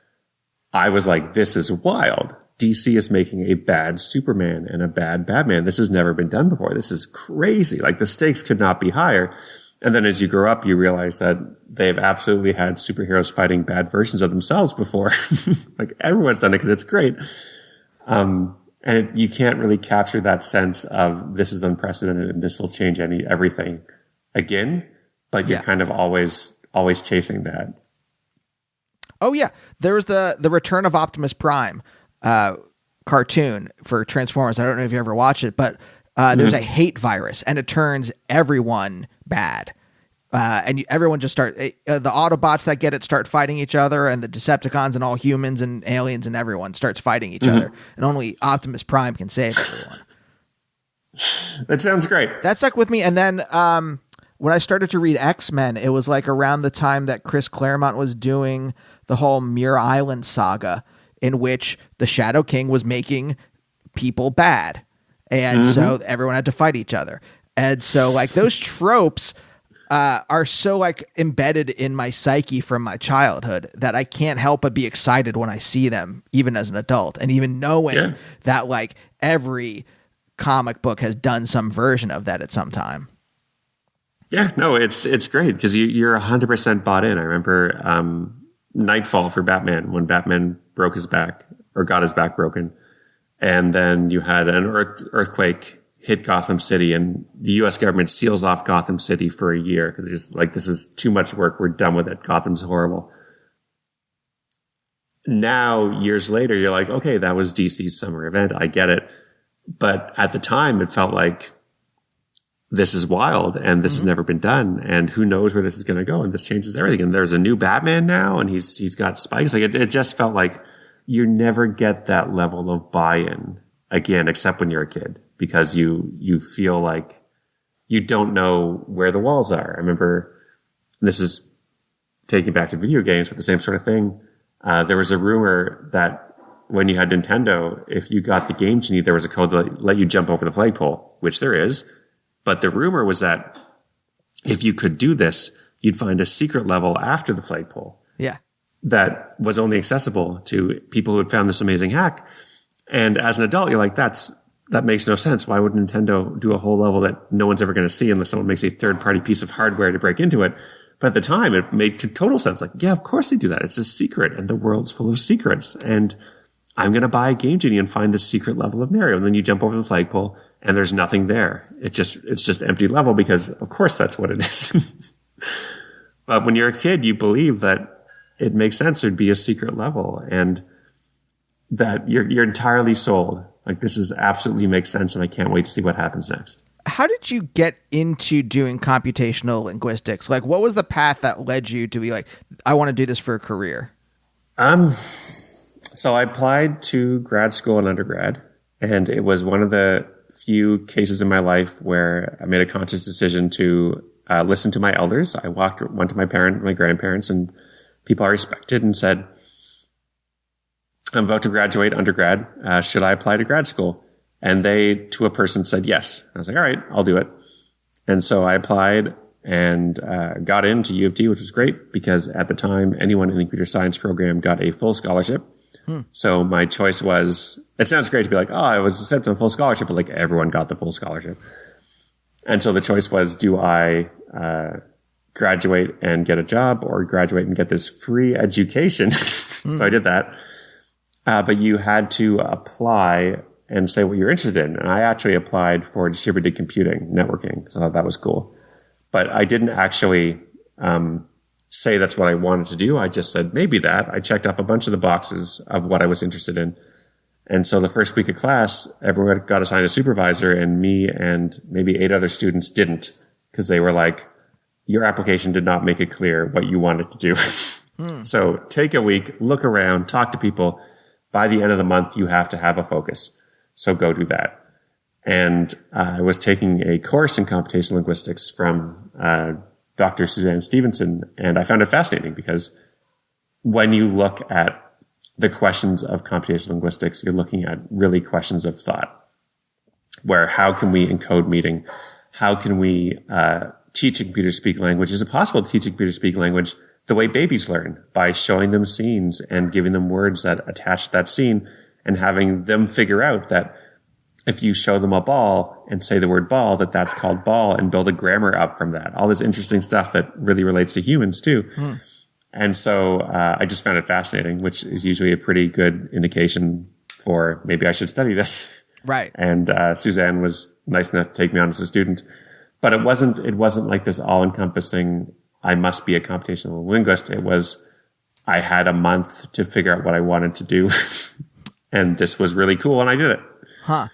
I was like, this is wild. DC is making a bad Superman and a bad Batman. This has never been done before. This is crazy. Like the stakes could not be higher. And then as you grow up, you realize that they've absolutely had superheroes fighting bad versions of themselves before. Like everyone's done it because it's great. And you can't really capture that sense of this is unprecedented and this will change everything again. But you're kind of always chasing that. Oh yeah. There's the Return of Optimus Prime cartoon for Transformers. I don't know if you ever watched it, but there's a hate virus and it turns everyone bad. And everyone just the Autobots that get it start fighting each other, and the Decepticons and all humans and aliens and everyone starts fighting each other. And only Optimus Prime can save everyone. That sounds great. That stuck with me. And then when I started to read X-Men, it was like around the time that Chris Claremont was doing the whole Muir Island saga, in which the Shadow King was making people bad. And so everyone had to fight each other. And so like those tropes are so like embedded in my psyche from my childhood that I can't help but be excited when I see them, even as an adult, and even knowing that like every comic book has done some version of that at some time. Yeah, no, it's great because you're 100% bought in. I remember Nightfall for Batman, when Batman broke his back or got his back broken. And then you had an earthquake hit Gotham City, and the U.S. government seals off Gotham City for a year because it's just like, this is too much work. We're done with it. Gotham's horrible. Now, years later, you're like, okay, that was DC's summer event. I get it. But at the time, it felt like this is wild and this has never been done. And who knows where this is going to go. And this changes everything. And there's a new Batman now, and he's got spikes. Like it just felt like you never get that level of buy-in again, except when you're a kid, because you feel like you don't know where the walls are. I remember, this is taking back to video games, but the same sort of thing. There was a rumor that when you had Nintendo, if you got the Game Genie, there was a code that let you jump over the flagpole, which there is. But the rumor was that if you could do this, you'd find a secret level after the flagpole. Yeah. That was only accessible to people who had found this amazing hack. And as an adult, you're like, that's that makes no sense. Why would Nintendo do a whole level that no one's ever going to see unless someone makes a third-party piece of hardware to break into it? But at the time, it made total sense. Like, yeah, of course they do that. It's a secret, and the world's full of secrets. And I'm going to buy a Game Genie and find the secret level of Mario. And then you jump over the flagpole, and there's nothing there. It's just empty level because, of course, that's what it is. But when you're a kid, you believe that it makes sense there'd be a secret level, and that you're entirely sold. Like, this is absolutely makes sense, and I can't wait to see what happens next. How did you get into doing computational linguistics? Like, what was the path that led you to be like, I want to do this for a career? So I applied to grad school and undergrad, and it was one of the few cases in my life where I made a conscious decision to listen to my elders. I went to my grandparents, and people I respected, and said, I'm about to graduate undergrad. Should I apply to grad school? And they, to a person, said yes. I was like, all right, I'll do it. And so I applied and got into U of T, which was great because at the time, anyone in the computer science program got a full scholarship. So my choice was, it sounds great to be like, oh, I was accepted on full scholarship, but like everyone got the full scholarship. And so the choice was, do I graduate and get a job or graduate and get this free education? So I did that. But you had to apply and say what you're interested in. And I actually applied for distributed computing, networking. So I thought that was cool. But I didn't actually say that's what I wanted to do. I just said maybe that. I checked off a bunch of the boxes of what I was interested in. And so the first week of class, everyone got assigned a supervisor, and me and maybe 8 other students didn't, because they were like, your application did not make it clear what you wanted to do. So take a week, look around, talk to people. By the end of the month, you have to have a focus. So go do that. And I was taking a course in computational linguistics from Dr. Suzanne Stevenson, and I found it fascinating because when you look at the questions of computational linguistics, you're looking at really questions of thought, where how can we encode meaning? How can we teach a computer to speak language? Is it possible to teach a computer to speak language the way babies learn, by showing them scenes and giving them words that attach to that scene, and having them figure out that if you show them a ball and say the word ball, that's called ball, and build a grammar up from that. All this interesting stuff that really relates to humans too. And so I just found it fascinating, which is usually a pretty good indication for maybe I should study this. Right. And Suzanne was nice enough to take me on as a student. But it wasn't like this all-encompassing, I must be a computational linguist. It was, I had a month to figure out what I wanted to do. And this was really cool, and I did it. Huh.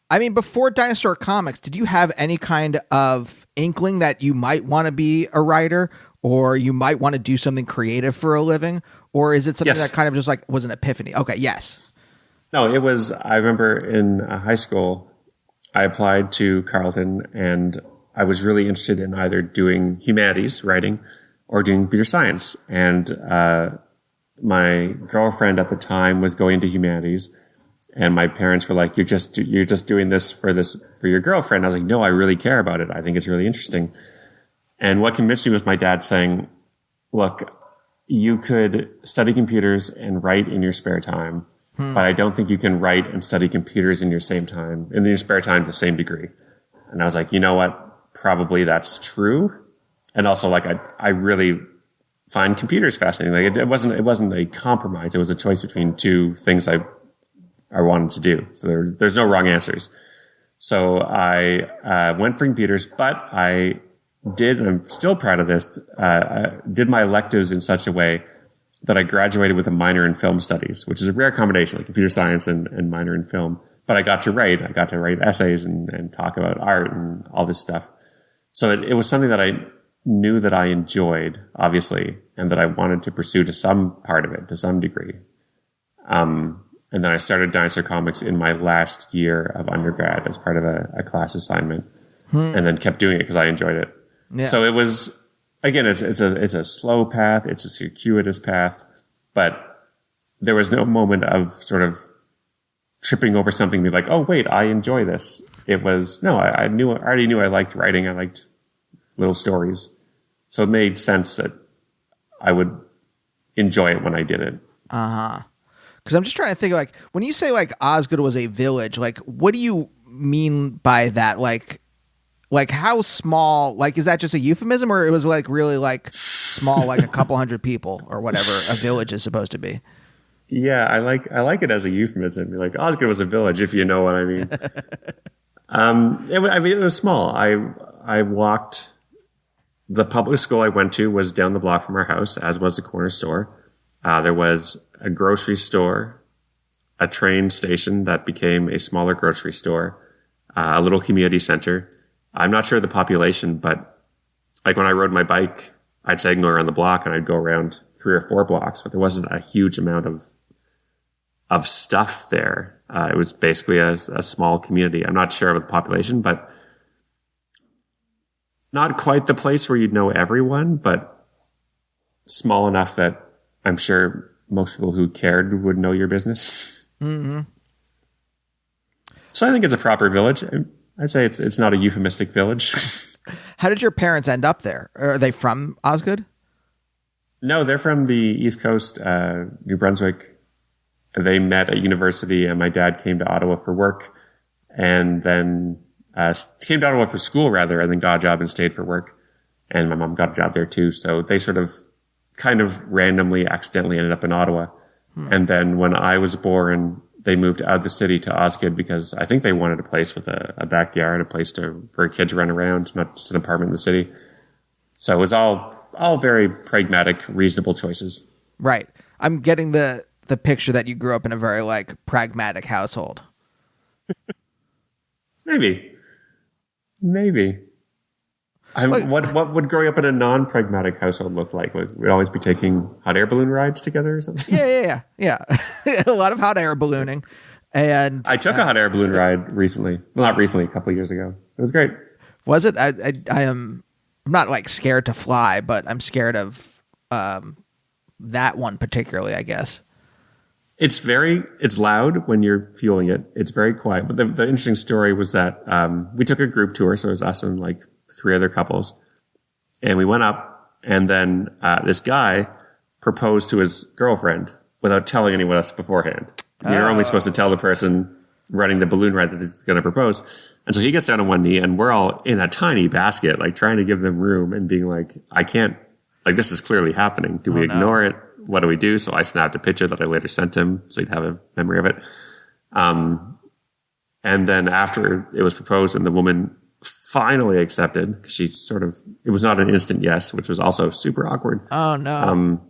I mean, before Dinosaur Comics, did you have any kind of inkling that you might want to be a writer, or you might want to do something creative for a living? Or is it something that kind of just like was an epiphany? Okay, yes. No, it was, I remember in high school, I applied to Carleton, and I was really interested in either doing humanities, writing, or doing computer science. And my girlfriend at the time was going to humanities, and my parents were like, "You're just doing this for your girlfriend." I was like, "No, I really care about it. I think it's really interesting." And what convinced me was my dad saying, "Look, you could study computers and write in your spare time, but I don't think you can write and study computers in your spare time to the same degree." And I was like, you know what? Probably that's true. And also, like, I really find computers fascinating. Like, it wasn't a compromise. It was a choice between two things I wanted to do. So there's no wrong answers. So I went for computers, but I did, and I'm still proud of this, did my electives in such a way that I graduated with a minor in film studies, which is a rare combination, like computer science and minor in film. But I got to write essays and talk about art and all this stuff. So it was something that I knew that I enjoyed, obviously, and that I wanted to pursue to some part of it, to some degree. And then I started Dinosaur Comics in my last year of undergrad as part of a class assignment, and then kept doing it because I enjoyed it. Yeah. So it was, again, it's a slow path, it's a circuitous path, but there was no moment of sort of tripping over something and be like, oh, wait, I enjoy this. It was, no, I already knew I liked writing. I liked little stories. So it made sense that I would enjoy it when I did it. Uh-huh. Because I'm just trying to think, like, when you say, like, Osgood was a village, like, what do you mean by that? Like how small, like, is that just a euphemism, or it was like really like small, like a couple hundred people or whatever a village is supposed to be? Yeah, I like it as a euphemism. You're like, Osgood was a village, if you know what I mean. It was small. I walked. The public school I went to was down the block from our house, as was the corner store. There was a grocery store, a train station that became a smaller grocery store, a little community center. I'm not sure the population, but like when I rode my bike, I'd say I can go around the block and I'd go around 3 or 4 blocks, but there wasn't a huge amount of stuff there. It was basically a small community. I'm not sure about the population, but not quite the place where you'd know everyone, but small enough that I'm sure most people who cared would know your business. Mm-hmm. So I think it's a proper village. I'd say it's not a euphemistic village. How did your parents end up there? Are they from Osgood? No, they're from the East Coast, New Brunswick. They met at university, and my dad came to Ottawa for work, and then came to Ottawa for school, rather, and then got a job and stayed for work. And my mom got a job there too. So they sort of kind of randomly, accidentally ended up in Ottawa. And then when I was born, they moved out of the city to Osgood because I think they wanted a place with a backyard, a place for a kid to run around, not just an apartment in the city. So it was all very pragmatic, reasonable choices. Right. I'm getting the picture that you grew up in a very like pragmatic household. Maybe. What would growing up in a non-pragmatic household look like? We'd always be taking hot air balloon rides together or something? Yeah. A lot of hot air ballooning. And I took a hot air balloon ride recently. Well, not recently, a couple of years ago. It was great. Was it? I'm not like scared to fly, but I'm scared of that one particularly, I guess. It's loud when you're fueling it. It's very quiet. But the interesting story was that we took a group tour, so it was us and like 3 other couples. And we went up, and then this guy proposed to his girlfriend without telling anyone else beforehand. You're only supposed to tell the person running the balloon ride that he's going to propose. And so he gets down on one knee, and we're all in a tiny basket, like trying to give them room and being like, I can't, like, this is clearly happening. Do we ignore it? What do we do? So I snapped a picture that I later sent him so he'd have a memory of it. And then after it was proposed and the woman finally accepted, it was not an instant yes, which was also super awkward. Oh no.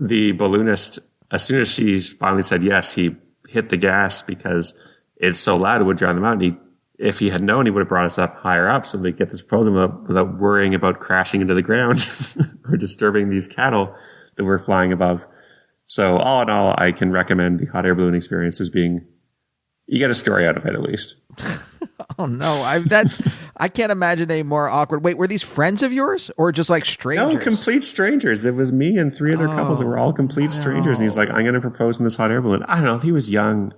The balloonist, as soon as she finally said yes, he hit the gas because it's so loud it would drown them out. And if he had known, he would have brought us up higher up so they get this proposal without worrying about crashing into the ground or disturbing these cattle that were flying above. So all in all, I can recommend the hot air balloon experience as being, you get a story out of it at least. Oh no, I can't imagine a more awkward. Wait, were these friends of yours or just like strangers? No, complete strangers. It was me and 3 other couples that were all complete strangers. And he's like, I'm going to propose in this hot air balloon. I don't know. He was young.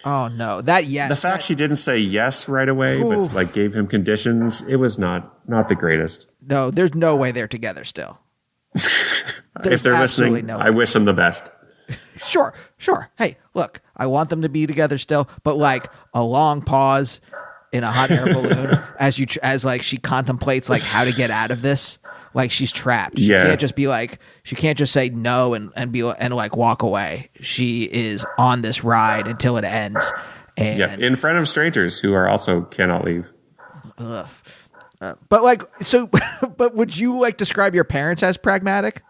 Oh no, that yes. The fact she didn't say yes right away, but like gave him conditions, it was not the greatest. No, there's no way they're together still. If they're listening, I wish them the best. Sure. Hey, look, I want them to be together still, but like a long pause in a hot air balloon as she contemplates like how to get out of this. Like she's trapped. She can't just say no and like walk away. She is on this ride until it ends. And in front of strangers who are also cannot leave. Ugh. But would you like describe your parents as pragmatic?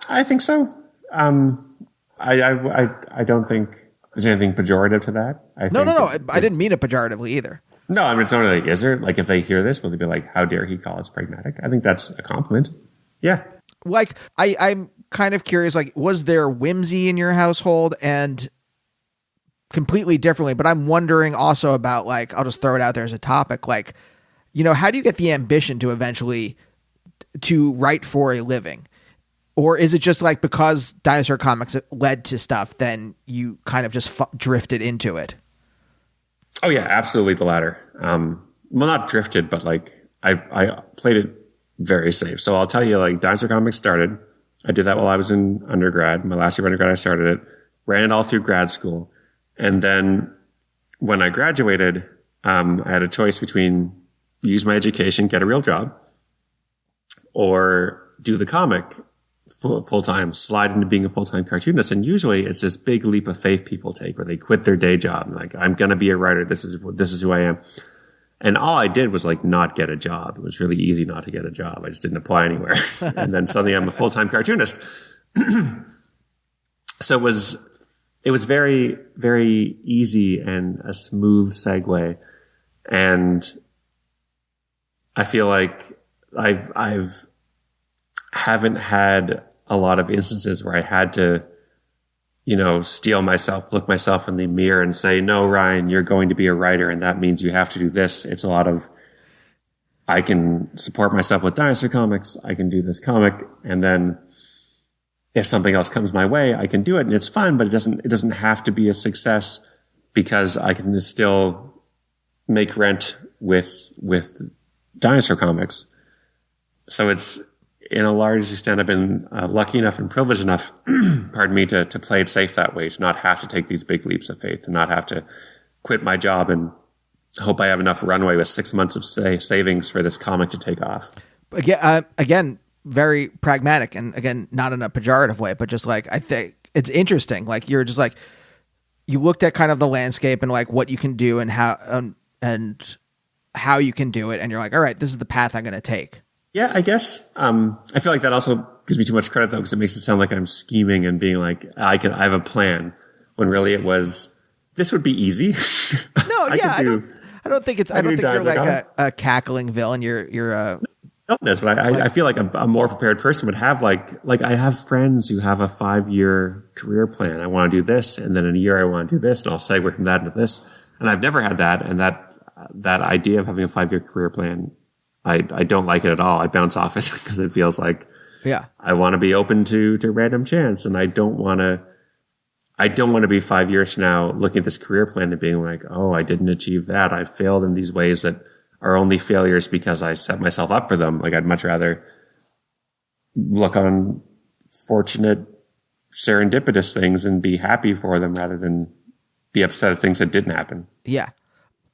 I think so. I don't think there's anything pejorative to that. No. I didn't mean it pejoratively either. No, I mean, it's only like, is there, like, if they hear this, will they be like, how dare he call us pragmatic? I think that's a compliment. Yeah. Like, I'm kind of curious, like, was there whimsy in your household and completely differently? But I'm wondering also about, like, I'll just throw it out there as a topic, like, you know, how do you get the ambition to eventually to write for a living? Or is it just like because dinosaur comics led to stuff, then you kind of just drifted into it? Oh yeah, absolutely the latter. Well, not drifted, but like I played it very safe. So I'll tell you, like dinosaur comics started. I did that while I was in undergrad. My last year of undergrad, I started it, ran it all through grad school. And then when I graduated, I had a choice between use my education, get a real job, or do the comic full time, slide into being a full-time cartoonist. And usually it's this big leap of faith people take where they quit their day job and like, I'm going to be a writer. This is who I am. And all I did was like not get a job. It was really easy not to get a job. I just didn't apply anywhere. And then suddenly I'm a full-time cartoonist. So it was very, very easy and a smooth segue. And I feel like I've haven't had a lot of instances where I had to, steel myself, look myself in the mirror and say, no, Ryan, you're going to be a writer and that means you have to do this. It's a lot of, I can support myself with Dinosaur Comics. I can do this comic. And then if something else comes my way, I can do it and it's fun, but it doesn't have to be a success because I can still make rent with Dinosaur Comics. So it's, in a large extent, I've been lucky enough and privileged enough, pardon me, to play it safe that way, to not have to take these big leaps of faith, to not have to quit my job and hope I have enough runway with 6 months of savings for this comic to take off. Again, very pragmatic, and again, not in a pejorative way, but just like, I think it's interesting. Like, you're just like, you looked at kind of the landscape and like what you can do and how you can do it, and you're like, all right, this is the path I'm going to take. Yeah, I guess. I feel like that also gives me too much credit though, because it makes it sound like I'm scheming and being like, I have a plan, when really it was, this would be easy. No, yeah, I don't think you're like a cackling villain. You're but I feel like a more prepared person would have like I have friends who have a 5-year career plan. I want to do this, and then in a year I want to do this, and I'll segue from that into this. And I've never had that, and that idea of having a 5-year career plan, I don't like it at all. I bounce off it because it feels like, I want to be open to random chance, and I don't want to be 5 years from now looking at this career plan and being like, oh, I didn't achieve that. I failed in these ways that are only failures because I set myself up for them. Like, I'd much rather look on fortunate, serendipitous things and be happy for them rather than be upset at things that didn't happen. Yeah.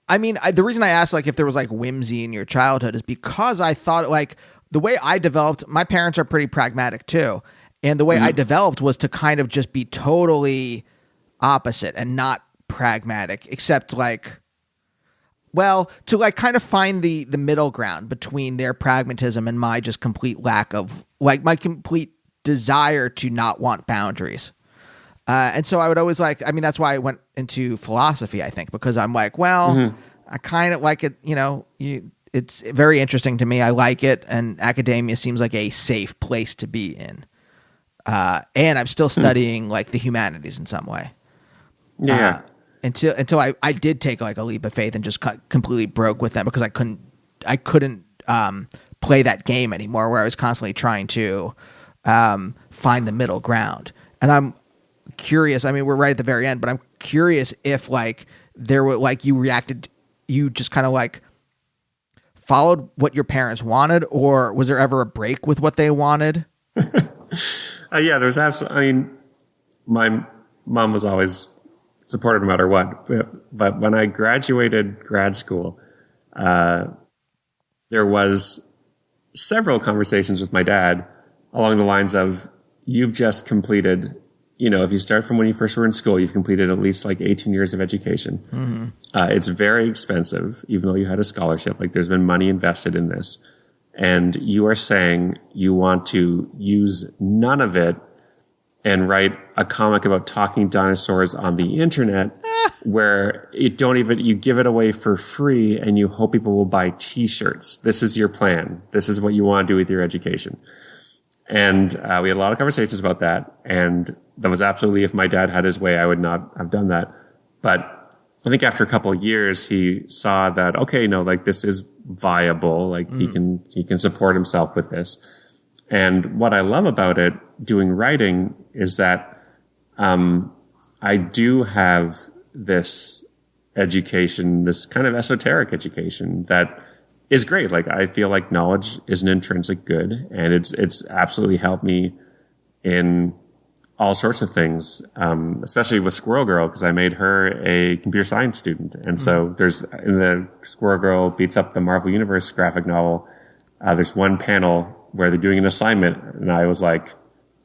I mean, the reason I asked, like, if there was like whimsy in your childhood is because I thought, like, the way I developed, my parents are pretty pragmatic too. And the way I developed was to kind of just be totally opposite and not pragmatic, except like, well, to like kind of find the middle ground between their pragmatism and my just complete lack of, like, my complete desire to not want boundaries. And so I would always like, I mean, that's why I went into philosophy, I think, because I'm like, well, I kind of like it, it's very interesting to me. I like it. And academia seems like a safe place to be in. And I'm still studying like the humanities in some way. Yeah. Until I did take like a leap of faith and just completely broke with them because I couldn't play that game anymore where I was constantly trying to find the middle ground. And I'm curious. I mean, we're right at the very end, but I'm curious if like there were like you just kind of like followed what your parents wanted, or was there ever a break with what they wanted? Yeah, there was absolutely. I mean, my mom was always supportive no matter what. But when I graduated grad school, there was several conversations with my dad along the lines of, you've just completed, if you start from when you first were in school, you've completed at least like 18 years of education. Mm-hmm. It's very expensive, even though you had a scholarship. Like, there's been money invested in this. And you are saying you want to use none of it and write a comic about talking dinosaurs on the internet where you give it away for free and you hope people will buy t-shirts. This is your plan. This is what you want to do with your education. And we had a lot of conversations about that. And that was absolutely, if my dad had his way, I would not have done that. But I think after a couple of years, he saw that, okay, no, like, this is viable. Like, he can support himself with this. And what I love about it, doing writing, is that I do have this education, this kind of esoteric education that is great. Like, I feel like knowledge is an intrinsic good, and it's absolutely helped me in all sorts of things, especially with Squirrel Girl, because I made her a computer science student. And so there's, in the Squirrel Girl Beats Up the Marvel Universe graphic novel, there's one panel where they're doing an assignment. And I was like,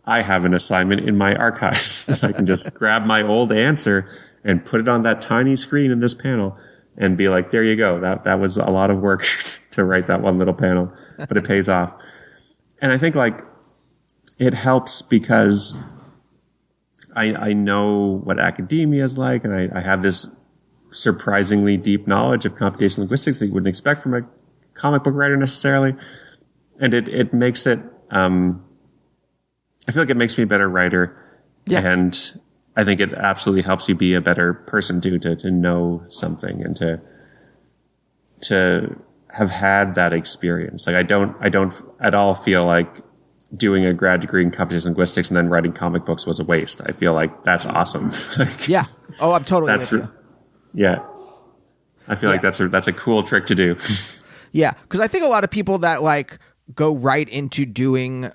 I have an assignment in my archives that I can just grab my old answer and put it on that tiny screen in this panel and be like, there you go. That was a lot of work to write that one little panel, but it pays off. And I think like it helps because I know what academia is like, and I have this surprisingly deep knowledge of computational linguistics that you wouldn't expect from a comic book writer necessarily. And it makes it, I feel like it makes me a better writer. Yeah. And I think it absolutely helps you be a better person too, to know something and to have had that experience. Like I don't at all feel like doing a grad degree in computational linguistics and then writing comic books was a waste. I feel like that's awesome. Yeah. Oh, I'm totally with you. Yeah. I feel like that's a cool trick to do. Yeah. Cause I think a lot of people that like go right into doing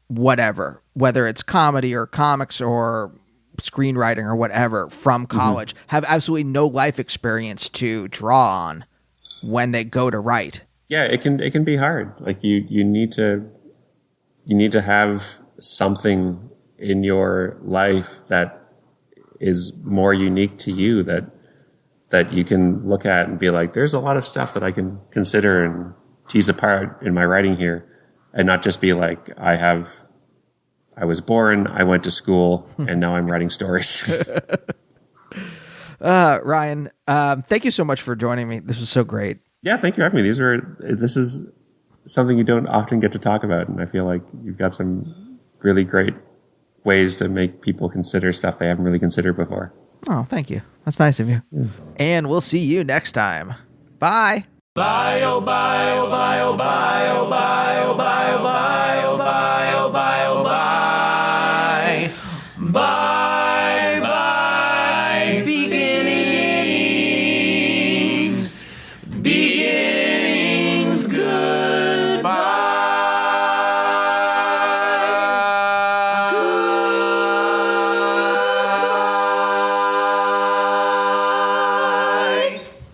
whatever, whether it's comedy or comics or screenwriting or whatever from college, have absolutely no life experience to draw on when they go to write. Yeah. It can be hard. Like you need to have something in your life that is more unique to you that you can look at and be like, there's a lot of stuff that I can consider and tease apart in my writing here, and not just be like, I was born, I went to school, and now I'm writing stories. Ryan, thank you so much for joining me. This was so great. Yeah, thank you for having me. This is something you don't often get to talk about, and I feel like you've got some really great ways to make people consider stuff they haven't really considered before. Oh, thank you. That's nice of you. Yeah. And we'll see you next time. Bye. Bye, oh, bye, oh, bye, oh, bye, oh, bye, oh, bye, oh, bye, oh, bye, oh, bye, oh, bye. Bye.